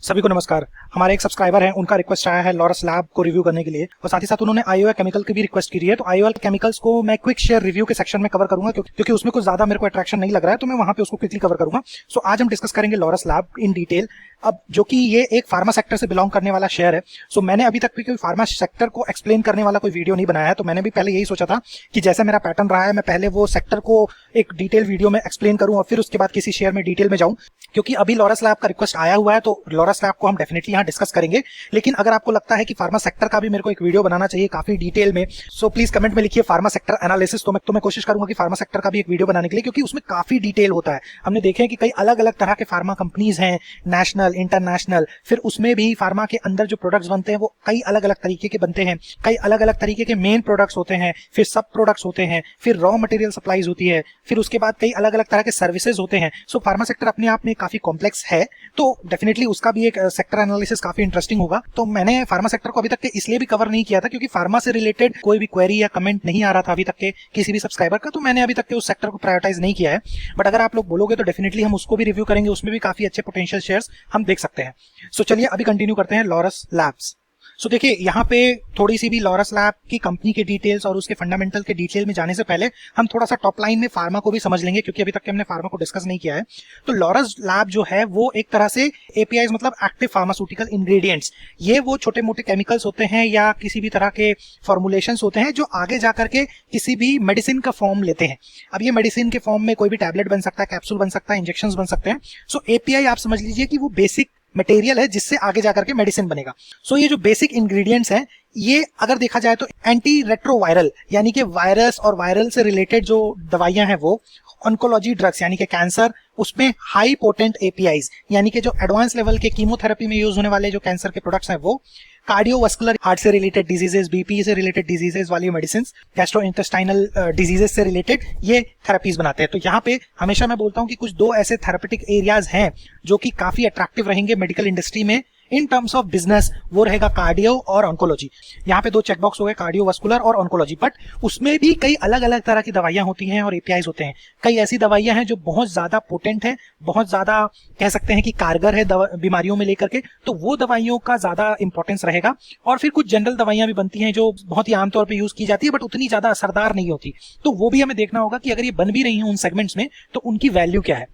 सभी को नमस्कार। हमारे एक सब्सक्राइबर हैं, उनका रिक्वेस्ट आया है लॉरस लैब को रिव्यू करने के लिए और साथ ही साथ उन्होंने आईओएल केमिकल की भी रिक्वेस्ट की है। तो आईओएल केमिकल्स को मैं क्विक शेयर रिव्यू के सेक्शन में कवर करूंगा क्योंकि उसमें कुछ ज्यादा मेरे को अट्रैक्शन नहीं लग रहा है, तो मैं वहां पे उसको क्विकली कवर करूंगा। सो आज हम डिस्कस करेंगे लॉरस लैब इन डिटेल। अब जो कि ये एक फार्मा सेक्टर से बिलोंग करने वाला शेयर है, सो मैंने अभी तक भी कोई फार्मा सेक्टर को एक्सप्लेन करने वाला कोई वीडियो नहीं बनाया है। तो मैंने भी पहले यही सोचा था कि जैसा मेरा पैटर्न रहा है, मैं पहले वो सेक्टर को एक डिटेल वीडियो में एक्सप्लेन करूं और फिर उसके बाद किसी शेयर में डिटेल में जाऊं। क्योंकि अभी लॉरस लैब का रिक्वेस्ट आया हुआ है, तो लॉरस लैब को हम डेफिनेटली यहाँ डिस्कस करेंगे। लेकिन अगर आपको लगता है कि फार्मा सेक्टर का भी मेरे को एक वीडियो बनाना चाहिए काफी डिटेल में, सो प्लीज कमेंट में लिखिए फार्मा सेक्टर एनालिसिस। तो मैं कोशिश करूंगा कि फार्मा सेक्टर का भी एक वीडियो बनाने के लिए, क्योंकि उसमें काफी डिटेल होता है। हमने देखे कि कई अलग अलग तरह के फार्मा कंपनीज हैं, नेशनल, इंटरनेशनल, फिर उसमें भी फार्मा के अंदर जो प्रोडक्ट्स बनते हैं वो कई अलग अलग तरीके के बनते हैं। कई अलग अलग तरीके के मेन प्रोडक्ट्स होते हैं, फिर सब प्रोडक्ट्स होते हैं, फिर रॉ मटेरियल सप्लाईज होती है, फिर उसके बाद कई अलग अलग तरह के सर्विसेज होते हैं। सो फार्मा सेक्टर अपने आप में काफी कॉम्प्लेक्स है, तो डेफिनेटली उसका भी एक सेक्टर एनालिसिस काफी इंटरेस्टिंग होगा। तो मैंने फार्मा सेक्टर को अभी तक के इसलिए भी कवर नहीं किया था क्योंकि फार्मा से रिलेटेड कोई भी क्वेरी या कमेंट नहीं आ रहा था अभी तक के किसी भी सब्सक्राइबर का, तो मैंने अभी तक के उस सेक्टर को प्रायोरिटाइज नहीं किया है। बट अगर आप लोग बोलोगे तो डेफिनेटली हम उसको भी रिव्यू करेंगे, उसमें भी काफी अच्छे पोटेंशियल शेयर्स हम देख सकते हैं। सो चलिए अभी कंटिन्यू करते हैं लॉरस लैब्स। सो देखिए, यहाँ पे थोड़ी सी भी लॉरस लैब की कंपनी के डिटेल्स और उसके फंडामेंटल के डिटेल में जाने से पहले हम थोड़ा सा टॉप लाइन में फार्मा को भी समझ लेंगे, क्योंकि अभी तक हमने फार्मा को डिस्कस नहीं किया है। तो लॉरस लैब जो है वो एक तरह से एपीआईज मतलब एक्टिव फार्मास्यूटिकल इंग्रेडिएंट्स, ये वो छोटे मोटे केमिकल्स होते हैं या किसी भी तरह के फॉर्मुलेशंस होते हैं जो आगे जाकर के किसी भी मेडिसिन का फॉर्म लेते हैं। अब ये मेडिसिन के फॉर्म में कोई भी टैबलेट बन सकता है, कैप्सूल बन सकता है, इंजेक्शन बन सकते हैं। सो एपीआई आप समझ लीजिए कि वो बेसिक मटेरियल है जिससे आगे जाकर के मेडिसिन बनेगा। सो ये जो बेसिक इंग्रेडिएंट्स हैं, ये अगर देखा जाए तो एंटी रेट्रोवायरल यानी कि वायरस और वायरल से रिलेटेड जो दवाइयां हैं वो, ऑन्कोलॉजी ड्रग्स यानी कि कैंसर, उसमें हाई पोटेंट एपीआईज यानी कि जो एडवांस लेवल के कीमोथेरेपी में यूज होने वाले जो कैंसर के प्रोडक्ट्स हैं वो, कार्डियोवास्कुलर हार्ट से रिलेटेड डिजीजेस, बीपी से रिलेटेड डिजीजेस वाली मेडिसिन, गैस्ट्रोइंटेस्टाइनल डिजीजेस से रिलेटेड ये थेरेपीज बनाते हैं। तो यहाँ पे हमेशा मैं बोलता हूँ कि कुछ दो ऐसे थेरेपेटिक एरियाज हैं जो कि काफी अट्रैक्टिव रहेंगे मेडिकल इंडस्ट्री में इन टर्म्स ऑफ बिजनेस। वो रहेगा कार्डियो और ऑन्कोलॉजी। यहाँ पे दो चेकबॉक्स हो गए, कार्डियोवास्कुलर और ऑन्कोलॉजी। बट उसमें भी कई अलग अलग तरह की दवाइयां होती हैं और एपीआईज होते हैं। कई ऐसी दवाइयां हैं जो बहुत ज्यादा पोटेंट है, बहुत ज्यादा कह सकते हैं कि कारगर है बीमारियों में लेकर के, तो वो दवाइयों का ज्यादा इंपॉर्टेंस रहेगा। और फिर कुछ जनरल दवाइयां भी बनती हैं जो बहुत ही आमतौर पर यूज की जाती है बट उतनी ज्यादा असरदार नहीं होती, तो वो भी हमें देखना होगा कि अगर ये बन भी रही हैं उन सेगमेंट्स में तो उनकी वैल्यू क्या है।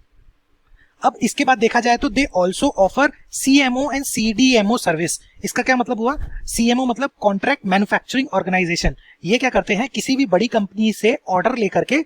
अब इसके बाद देखा जाए तो they also offer CMO and CDMO service. इसका क्या मतलब हुआ? सीएमओ मतलब कॉन्ट्रैक्ट मैन्युफैक्चरिंग ऑर्गेनाइजेशन। ये क्या करते हैं, किसी भी बड़ी कंपनी से ऑर्डर लेकर के,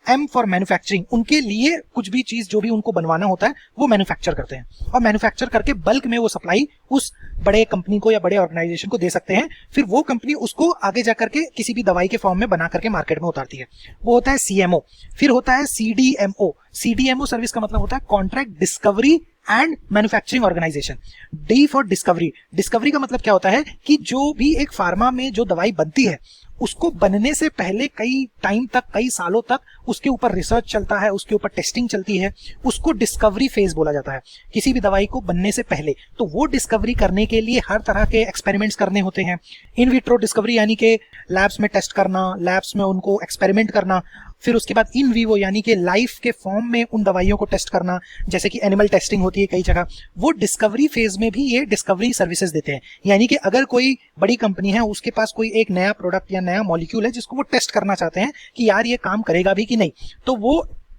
एम फॉर मैन्युफैक्चरिंग, उनके लिए कुछ भी चीज जो भी उनको बनवाना होता है वो मैन्युफैक्चर करते हैं और मैन्युफैक्चर करके बल्क में वो सप्लाई उस बड़े कंपनी को या बड़े ऑर्गेनाइजेशन को दे सकते हैं। फिर वो कंपनी उसको आगे जाकर के किसी भी दवाई के फॉर्म में बना करके मार्केट में उतारती है, वो होता है सीएमओ। फिर होता है सीडीएमओ। सीडीएमओ सर्विस का मतलब होता है contract discovery and manufacturing organisation. D for discovery. Discovery का मतलब क्या होता है कि जो भी एक फार्मा में जो दवाई बनती है उसको बनने से पहले कई टाइम तक, कई सालों तक उसके ऊपर रिसर्च चलता है, उसके ऊपर टेस्टिंग चलती है, उसको डिस्कवरी फेज बोला जाता है किसी भी दवाई को बनने से पहले। तो वो डिस्कवरी करने के लिए हर तरह के एक्सपेरिमेंट्स करने होते हैं। इन विट्रो डिस्कवरी यानी कि लैब्स में टेस्ट करना, लैब्स में उनको एक्सपेरिमेंट करना। फिर उसके बाद इन वीवो यानी कि लाइफ के फॉर्म में उन दवाइयों को टेस्ट करना, जैसे कि एनिमल टेस्टिंग होती है कई जगह। वो डिस्कवरी फेज में भी ये डिस्कवरी सर्विसेज देते हैं। यानी कि अगर कोई बड़ी कंपनी है, उसके पास कोई एक नया प्रोडक्ट या नया मॉलिक्यूल है जिसको वो टेस्ट करना चाहते हैं कि यार ये काम करेगा भी कि नहीं, तो वो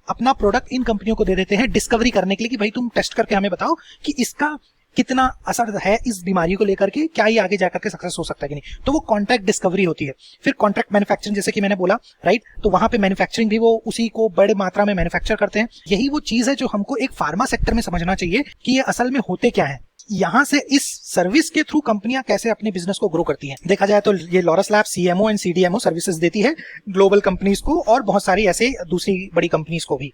अपना प्रोडक्ट इन कंपनियों को दे देते हैं डिस्कवरी करने के लिए कि भाई तुम टेस्ट करके हमें बताओ कि इसका कितना असर है इस बीमारी को लेकर के, क्या ये आगे जाकर के सक्सेस हो सकता है कि नहीं। तो वो कॉन्ट्रैक्ट डिस्कवरी होती है। फिर कॉन्ट्रैक्ट मैन्युफैक्चरिंग, जैसे कि मैंने बोला, राइट, तो वहां पे मैन्युफैक्चरिंग भी वो उसी को बड़े मात्रा में मैन्युफैक्चर करते हैं। यही वो चीज है जो हमको एक फार्मा सेक्टर में समझना चाहिए कि ये असल में होते क्या है। यहाँ से इस सर्विस के थ्रू कंपनियां कैसे अपने बिजनेस को ग्रो करती हैं। देखा जाए तो ये Laurus lab CMO and CDMO services देती है ग्लोबल कंपनीज को और बहुत सारी ऐसे दूसरी बड़ी कंपनीज को भी।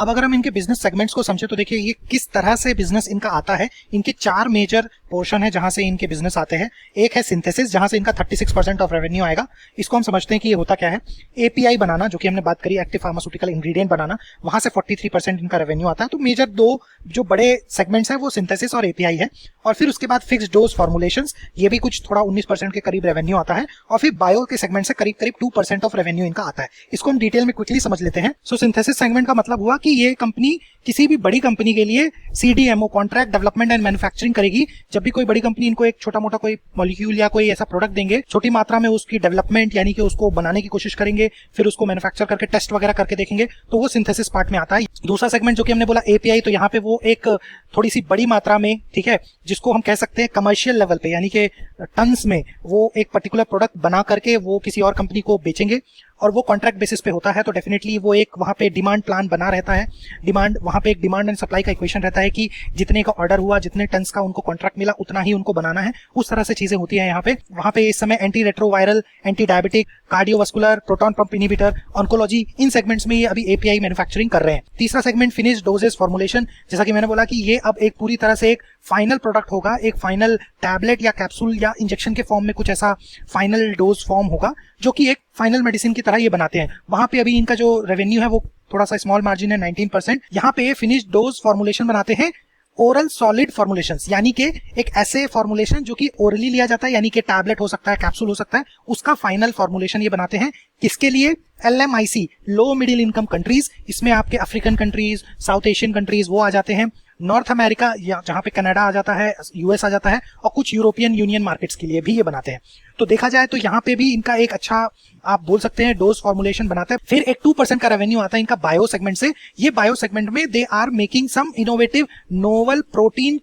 अब अगर हम इनके बिजनेस सेगमेंट्स को समझे तो देखिए ये किस तरह से बिजनेस इनका आता है। इनके चार मेजर पोर्शन है जहां से इनके बिजनेस आते हैं। एक है सिंथेसिस, जहां से इनका 36% ऑफ रेवेन्यू आएगा। इसको हम समझते हैं कि ये होता क्या है। एपीआई बनाना, जो कि हमने बात करी, एक्टिव फार्मास्यूटिकल इंग्रेडिएंट बनाना, वहां से 43% इनका रेवेन्यू आता है। तो मेजर दो जो बड़े सेगमेंट्स हैं वो सिंथेसिस और एपीआई है। और फिर उसके बाद फिक्स्ड डोज फॉर्मुलेशंस, ये भी कुछ थोड़ा 19% के करीब रेवेन्यू आता है। और फिर बायो के सेगमेंट से करीब 2% ऑफ रेवेन्यू इनका आता है। इसको हम डिटेल में क्विकली समझ लेते हैं। सो सिंथेसिस सेगमेंट का मतलब हुआ कि ये कंपनी किसी भी बड़ी कंपनी के लिए CDMO contract development and manufacturing करेगी। जब भी कोई बड़ी कंपनी इनको एक छोटा मोटा कोई मॉलिक्यूल या कोई ऐसा प्रोडक्ट देंगे, छोटी मात्रा में उसकी डेवलपमेंट यानी कि उसको बनाने की कोशिश करेंगे, फिर उसको मैन्युफैक्चर करके टेस्ट वगैरह करके देखेंगे, तो वो सिंथेसिस पार्ट में आता है। दूसरा सेगमेंट जो कि हमने बोला API, तो यहाँ पे वो एक थोड़ी सी बड़ी मात्रा में, ठीक है, जिसको हम कह सकते हैं कमर्शियल लेवल पे, यानी कि टन्स में वो एक पर्टिकुलर प्रोडक्ट बना करके वो किसी और कंपनी को बेचेंगे, और वो कॉन्ट्रैक्ट बेसिस पे होता है। तो डेफिनेटली वो एक वहाँ पे डिमांड प्लान बना रहता है, डिमांड वहाँ पे एक डिमांड एंड सप्लाई का इक्वेशन रहता है कि जितने का ऑर्डर हुआ, जितने टन्स का उनको कॉन्ट्रैक्ट मिला, उतना ही उनको बनाना है। उस तरह से चीजें होती है यहाँ पे। वहाँ पे इस समय anti retroviral, anti diabetic, cardiovascular, proton pump inhibitor, oncology, इन सेगमेंट्स में ये अभी API मैन्युफैक्चरिंग कर रहे हैं। तीसरा सेगमेंट फिनिश डोजेस फॉर्मुलेशन, जैसा कि मैंने बोला कि ये अब एक पूरी तरह से एक फाइनल प्रोडक्ट होगा, एक फाइनल टैबलेट या कैप्सूल या इंजेक्शन के फॉर्म में कुछ ऐसा फाइनल डोज फॉर्म होगा, जो कि एक फाइनल मेडिसिन की तरह ये बनाते हैं। वहां पे अभी इनका जो रेवेन्यू है वो थोड़ा सा स्मॉल मार्जिन है, 19%। यहाँ पे फिनिश डोज फॉर्मुलेशन बनाते हैं, ओरल सॉलिड फॉर्मुलेशंस, यानी कि एक ऐसे फॉर्मुलेशन जो कि ओरली लिया जाता है, यानी कि टैबलेट हो सकता है, कैप्सूल हो सकता है, उसका फाइनल फॉर्मुलेशन ये बनाते हैं। किसके लिए? LMIC, low middle income countries. इसमें आपके African countries, south Asian countries वो आ जाते हैं, नॉर्थ अमेरिका जहां पे कनाडा आ जाता है, US आ जाता है, और कुछ यूरोपियन यूनियन मार्केट्स के लिए भी ये बनाते हैं। तो देखा जाए तो यहाँ पे भी इनका एक अच्छा, आप बोल सकते हैं, डोज फॉर्मुलेशन बनाता है। फिर एक 2% का रेवेन्यू आता है इनका बायो सेगमेंट से। ये बायो सेगमेंट में they are making some innovative novel protein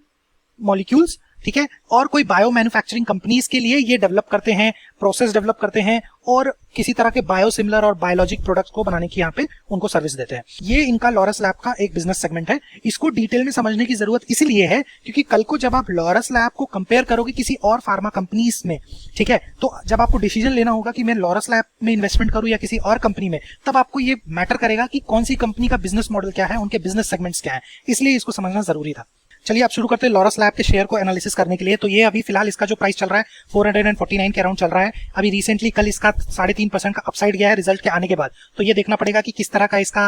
molecules, ठीक है, और कोई बायो मैन्युफैक्चरिंग कंपनीज के लिए ये डेवलप करते हैं, प्रोसेस डेवलप करते हैं, और किसी तरह के बायोसिमिलर और बायोलॉजिक प्रोडक्ट्स को बनाने की यहाँ पे उनको सर्विस देते हैं। ये इनका लॉरस लैब का एक बिजनेस सेगमेंट है। इसको डिटेल में समझने की जरूरत इसीलिए है क्योंकि कल को जब आप लॉरस लैब को कंपेयर करोगे किसी और फार्मा कंपनीज में, ठीक है, तो जब आपको डिसीजन लेना होगा कि मैं लॉरस लैब में इन्वेस्टमेंट करूं या किसी और कंपनी में, तब आपको ये मैटर करेगा कि कौन सी कंपनी का बिजनेस मॉडल क्या है, उनके बिजनेस सेगमेंट्स क्या है, इसलिए इसको समझना जरूरी था। चलिए आप शुरू करते हैं लॉरस लैब के शेयर को एनालिसिस करने के लिए। तो ये अभी फिलहाल इसका जो प्राइस चल रहा है 449 के अराउंड चल रहा है। अभी रिसेंटली कल इसका 3.5% का अपसाइड गया है रिजल्ट के आने के बाद। तो ये देखना पड़ेगा कि किस तरह का इसका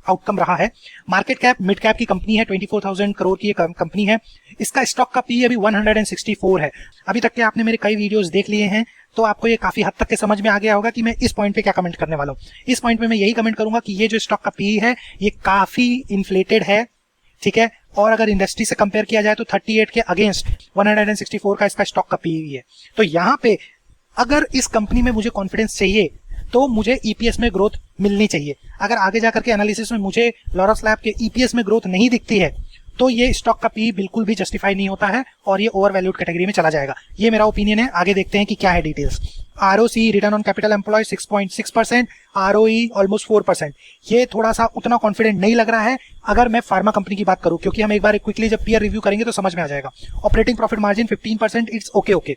आउटकम रहा है। मार्केट कैप मिड कैप की कंपनी है, 24,000 करोड़ की कंपनी है। इसका स्टॉक का पी अभी 164 है। अभी तक के आपने मेरे कई वीडियोस देख लिए हैं तो आपको ये काफी हद तक के समझ में आ गया होगा कि मैं इस पॉइंट पे क्या कमेंट करने वाला हूँ। इस पॉइंट पे मैं यही कमेंट करूंगा कि ये जो स्टॉक का पी है ये काफी इन्फ्लेटेड है, ठीक है, और अगर इंडस्ट्री से कंपेयर किया जाए तो 38 के अगेंस्ट 164 का इसका स्टॉक का पीई है। तो यहाँ पे अगर इस कंपनी में मुझे कॉन्फिडेंस चाहिए तो मुझे ईपीएस में ग्रोथ मिलनी चाहिए। अगर आगे जाकर के एनालिसिस में मुझे लॉरस लैब के ईपीएस में ग्रोथ नहीं दिखती है तो ये स्टॉक का पी बिल्कुल भी जस्टिफाई नहीं होता है और ये ओवर वैल्यूड कैटेगरी में चला जाएगा। ये मेरा ओपिनियन है। आगे देखते हैं कि क्या है details. ROC return on capital employ 6.6%, ROE almost 4%। ये थोड़ा सा उतना कॉन्फिडेंट नहीं लग रहा है अगर मैं फार्मा कंपनी की बात करूं, क्योंकि हम एक बार क्विकली जब पीयर रिव्यू करेंगे तो समझ में आ जाएगा। Operating profit margin 15%, it's okay.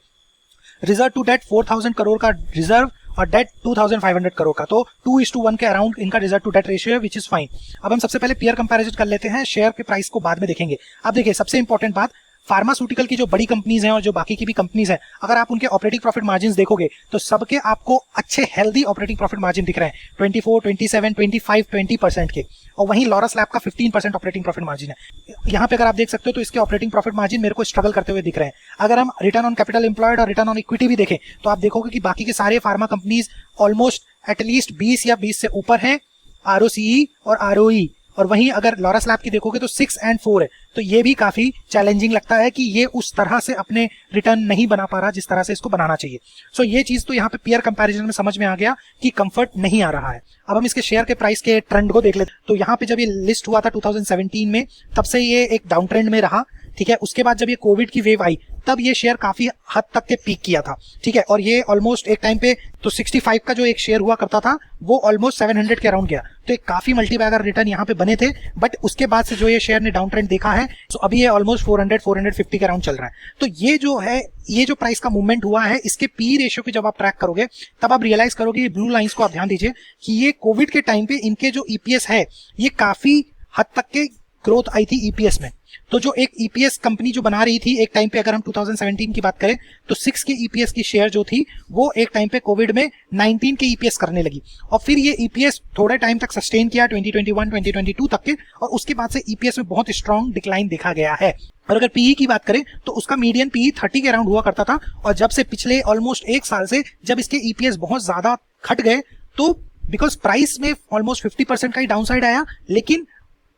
Reserve to date 4,000 crore का रिजर्व और डेट 2,500 करोड़ का, तो 2:1 के अराउंड इनका रिजर्व टू डेट रेशियो है, विच इज फाइन। अब हम सबसे पहले पीयर कंपैरिजन कर लेते हैं, शेयर के प्राइस को बाद में देखेंगे। अब देखिए सबसे इंपॉर्टेंट बात, फार्मास्यूटिकल की जो बड़ी कंपनीज हैं और जो बाकी की भी कंपनीज हैं, अगर आप उनके ऑपरेटिंग प्रॉफिट मार्जिन देखोगे तो सबके आपको अच्छे हेल्दी ऑपरेटिंग प्रॉफिट मार्जिन दिख रहे हैं, 24, 27, 25, 20% के। और वहीं लॉरस लैब का 15% ऑपरेटिंग प्रॉफिट मार्जिन है। यहाँ पे अगर आप देख सकते हो तो इसके ऑपरेटिंग प्रॉफिट मार्जिन मेरे को स्ट्रगल करते हुए दिख रहे हैं। अगर हम रिटर्न ऑन कैपिटल एम्प्लॉयड और रिटर्न ऑन इक्विटी भी देखें तो आप देखोगे कि बाकी के सारे फार्मा कंपनीज ऑलमोस्ट एटलीस्ट 20 या 20 से ऊपर हैं आरओसीई और आरओई, और वहीं अगर लॉरस लैब की देखोगे तो 6 और 4 है। तो ये भी काफी चैलेंजिंग लगता है कि ये उस तरह से अपने रिटर्न नहीं बना पा रहा जिस तरह से इसको बनाना चाहिए। सो ये चीज तो यहाँ पे पीयर कंपैरिजन में समझ में आ गया कि कंफर्ट नहीं आ रहा है। अब हम इसके शेयर के प्राइस के ट्रेंड को देख लेते। तो यहाँ पे जब ये लिस्ट हुआ था 2017 में, तब से ये एक डाउन ट्रेंड में रहा, ठीक है। उसके बाद जब ये कोविड की वेव आई तब ये शेयर काफी हद तक के पीक किया था, ठीक है, और ये ऑलमोस्ट एक टाइम पे तो 65 का जो एक शेयर हुआ करता था वो ऑलमोस्ट 700 के अराउंड गया। तो एक काफी मल्टीबैगर रिटर्न यहाँ पे बने थे, बट उसके बाद से जो ये शेयर ने डाउन ट्रेंड देखा है तो अभी ये ऑलमोस्ट 400-450 के अराउंड चल रहा है। तो ये जो है, ये जो प्राइस का मूवमेंट हुआ है, इसके पी रेशियो को जब आप ट्रैक करोगे तब आप रियलाइज करोगे, ये ब्लू लाइंस को आप ध्यान दीजिए कि ये कोविड के टाइम पे इनके जो ईपीएस है ये काफी हद तक के ग्रोथ आई थी ईपीएस में। तो जो एक ईपीएस कंपनी जो बना रही थी एक टाइम पे, अगर हम 2017 की बात करें तो 6 के ईपीएस की शेयर जो थी वो एक टाइम पे कोविड में 19 के ईपीएस करने लगी, और फिर ये ईपीएस थोड़े टाइम तक सस्टेन किया 2021, 2022 तक के, और उसके बाद से ईपीएस में बहुत स्ट्रॉन्ग डिक्लाइन देखा गया है। और अगर पीई की बात करें तो उसका मीडियन पीई 30 के अराउंड हुआ करता था, और जब से पिछले ऑलमोस्ट एक साल से जब इसके ईपीएस बहुत ज्यादा घट गए तो बिकॉज प्राइस में ऑलमोस्ट 50% का ही डाउनसाइड आया, लेकिन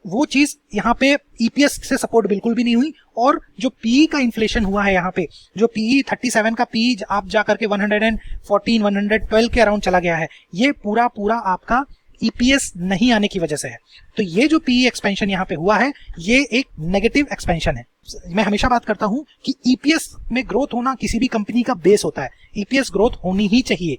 वो चीज यहाँ पे ईपीएस से सपोर्ट बिल्कुल भी नहीं हुई। और जो पीई का इन्फ्लेशन हुआ है यहाँ पे, जो पीई 37 का पीई आप जाकर के 114 112 के अराउंड चला गया है, ये पूरा पूरा आपका ईपीएस नहीं आने की वजह से है। तो ये जो पीई एक्सपेंशन यहाँ पे हुआ है, ये एक नेगेटिव एक्सपेंशन है। मैं हमेशा बात करता हूं कि ईपीएस में ग्रोथ होना किसी भी कंपनी का बेस होता है। ईपीएस ग्रोथ होनी ही चाहिए।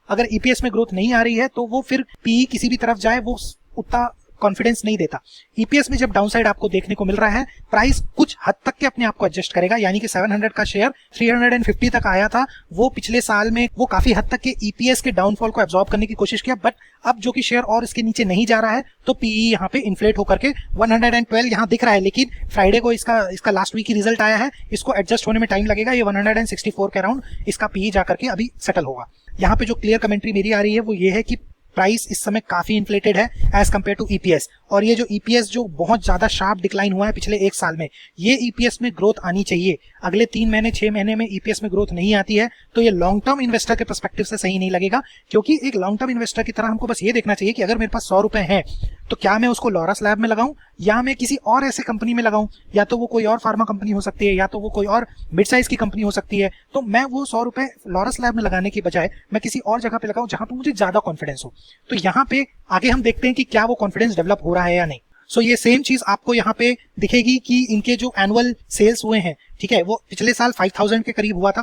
अगर ईपीएस में ग्रोथ नहीं आ रही है तो वो फिर पीई किसी भी तरफ जाए वो उतना कॉन्फिडेंस नहीं देता। ईपीएस में जब डाउनसाइड आपको देखने को मिल रहा है, प्राइस कुछ हद तक के अपने आप को एडजस्ट करेगा, यानी कि 700 का शेयर 350 तक आया था, वो पिछले साल में वो काफी हद तक के ईपीएस के डाउनफॉल को एब्जॉर्ब करने की कोशिश किया। बट अब जो कि शेयर और इसके नीचे नहीं जा रहा है, तो पीई यहाँ पे इन्फ्लेट होकर के 112 यहाँ दिख रहा है। लेकिन फ्राइडे को इसका लास्ट वीक की रिजल्ट आया है, इसको एडजस्ट होने में टाइम लगेगा। ये 164 के अराउंड इसका पीई जाकर के अभी सेटल होगा। यहाँ पे जो क्लियर कमेंट्री मेरी आ रही है वो ये है कि प्राइस इस समय काफी इन्फ्लेटेड है एज कंपेयर टू ईपीएस। और ये जो ईपीएस जो बहुत ज्यादा शार्प डिक्लाइन हुआ है पिछले एक साल में, ये ईपीएस में ग्रोथ आनी चाहिए। अगले 3 महीने 6 महीने में ईपीएस में ग्रोथ नहीं आती है तो ये लॉन्ग टर्म इन्वेस्टर के पर्सपेक्टिव से सही नहीं लगेगा। क्योंकि एक लॉन्ग टर्म इन्वेस्टर की तरह हमको बस ये देखना चाहिए कि अगर मेरे पास 100 रुपए हैं तो क्या मैं उसको लॉरस लैब में लगाऊं या मैं किसी और ऐसे कंपनी में लगाऊं, या तो वो कोई और फार्मा कंपनी हो सकती है या तो वो कोई और मिड साइज की कंपनी हो सकती है। तो मैं वो 100 रुपए लॉरस लैब में लगाने की बजाय मैं किसी और जगह पे लगाऊं जहां पे मुझे ज्यादा कॉन्फिडेंस हो। तो यहाँ पे आगे हम देखते हैं कि क्या वो कॉन्फिडेंस डेवलप हो रहा है या नहीं। सो ये सेम चीज आपको यहाँ पे दिखेगी कि इनके जो एनुअल सेल्स हुए हैं, ठीक है, वो पिछले साल 5000 के करीब हुआ था,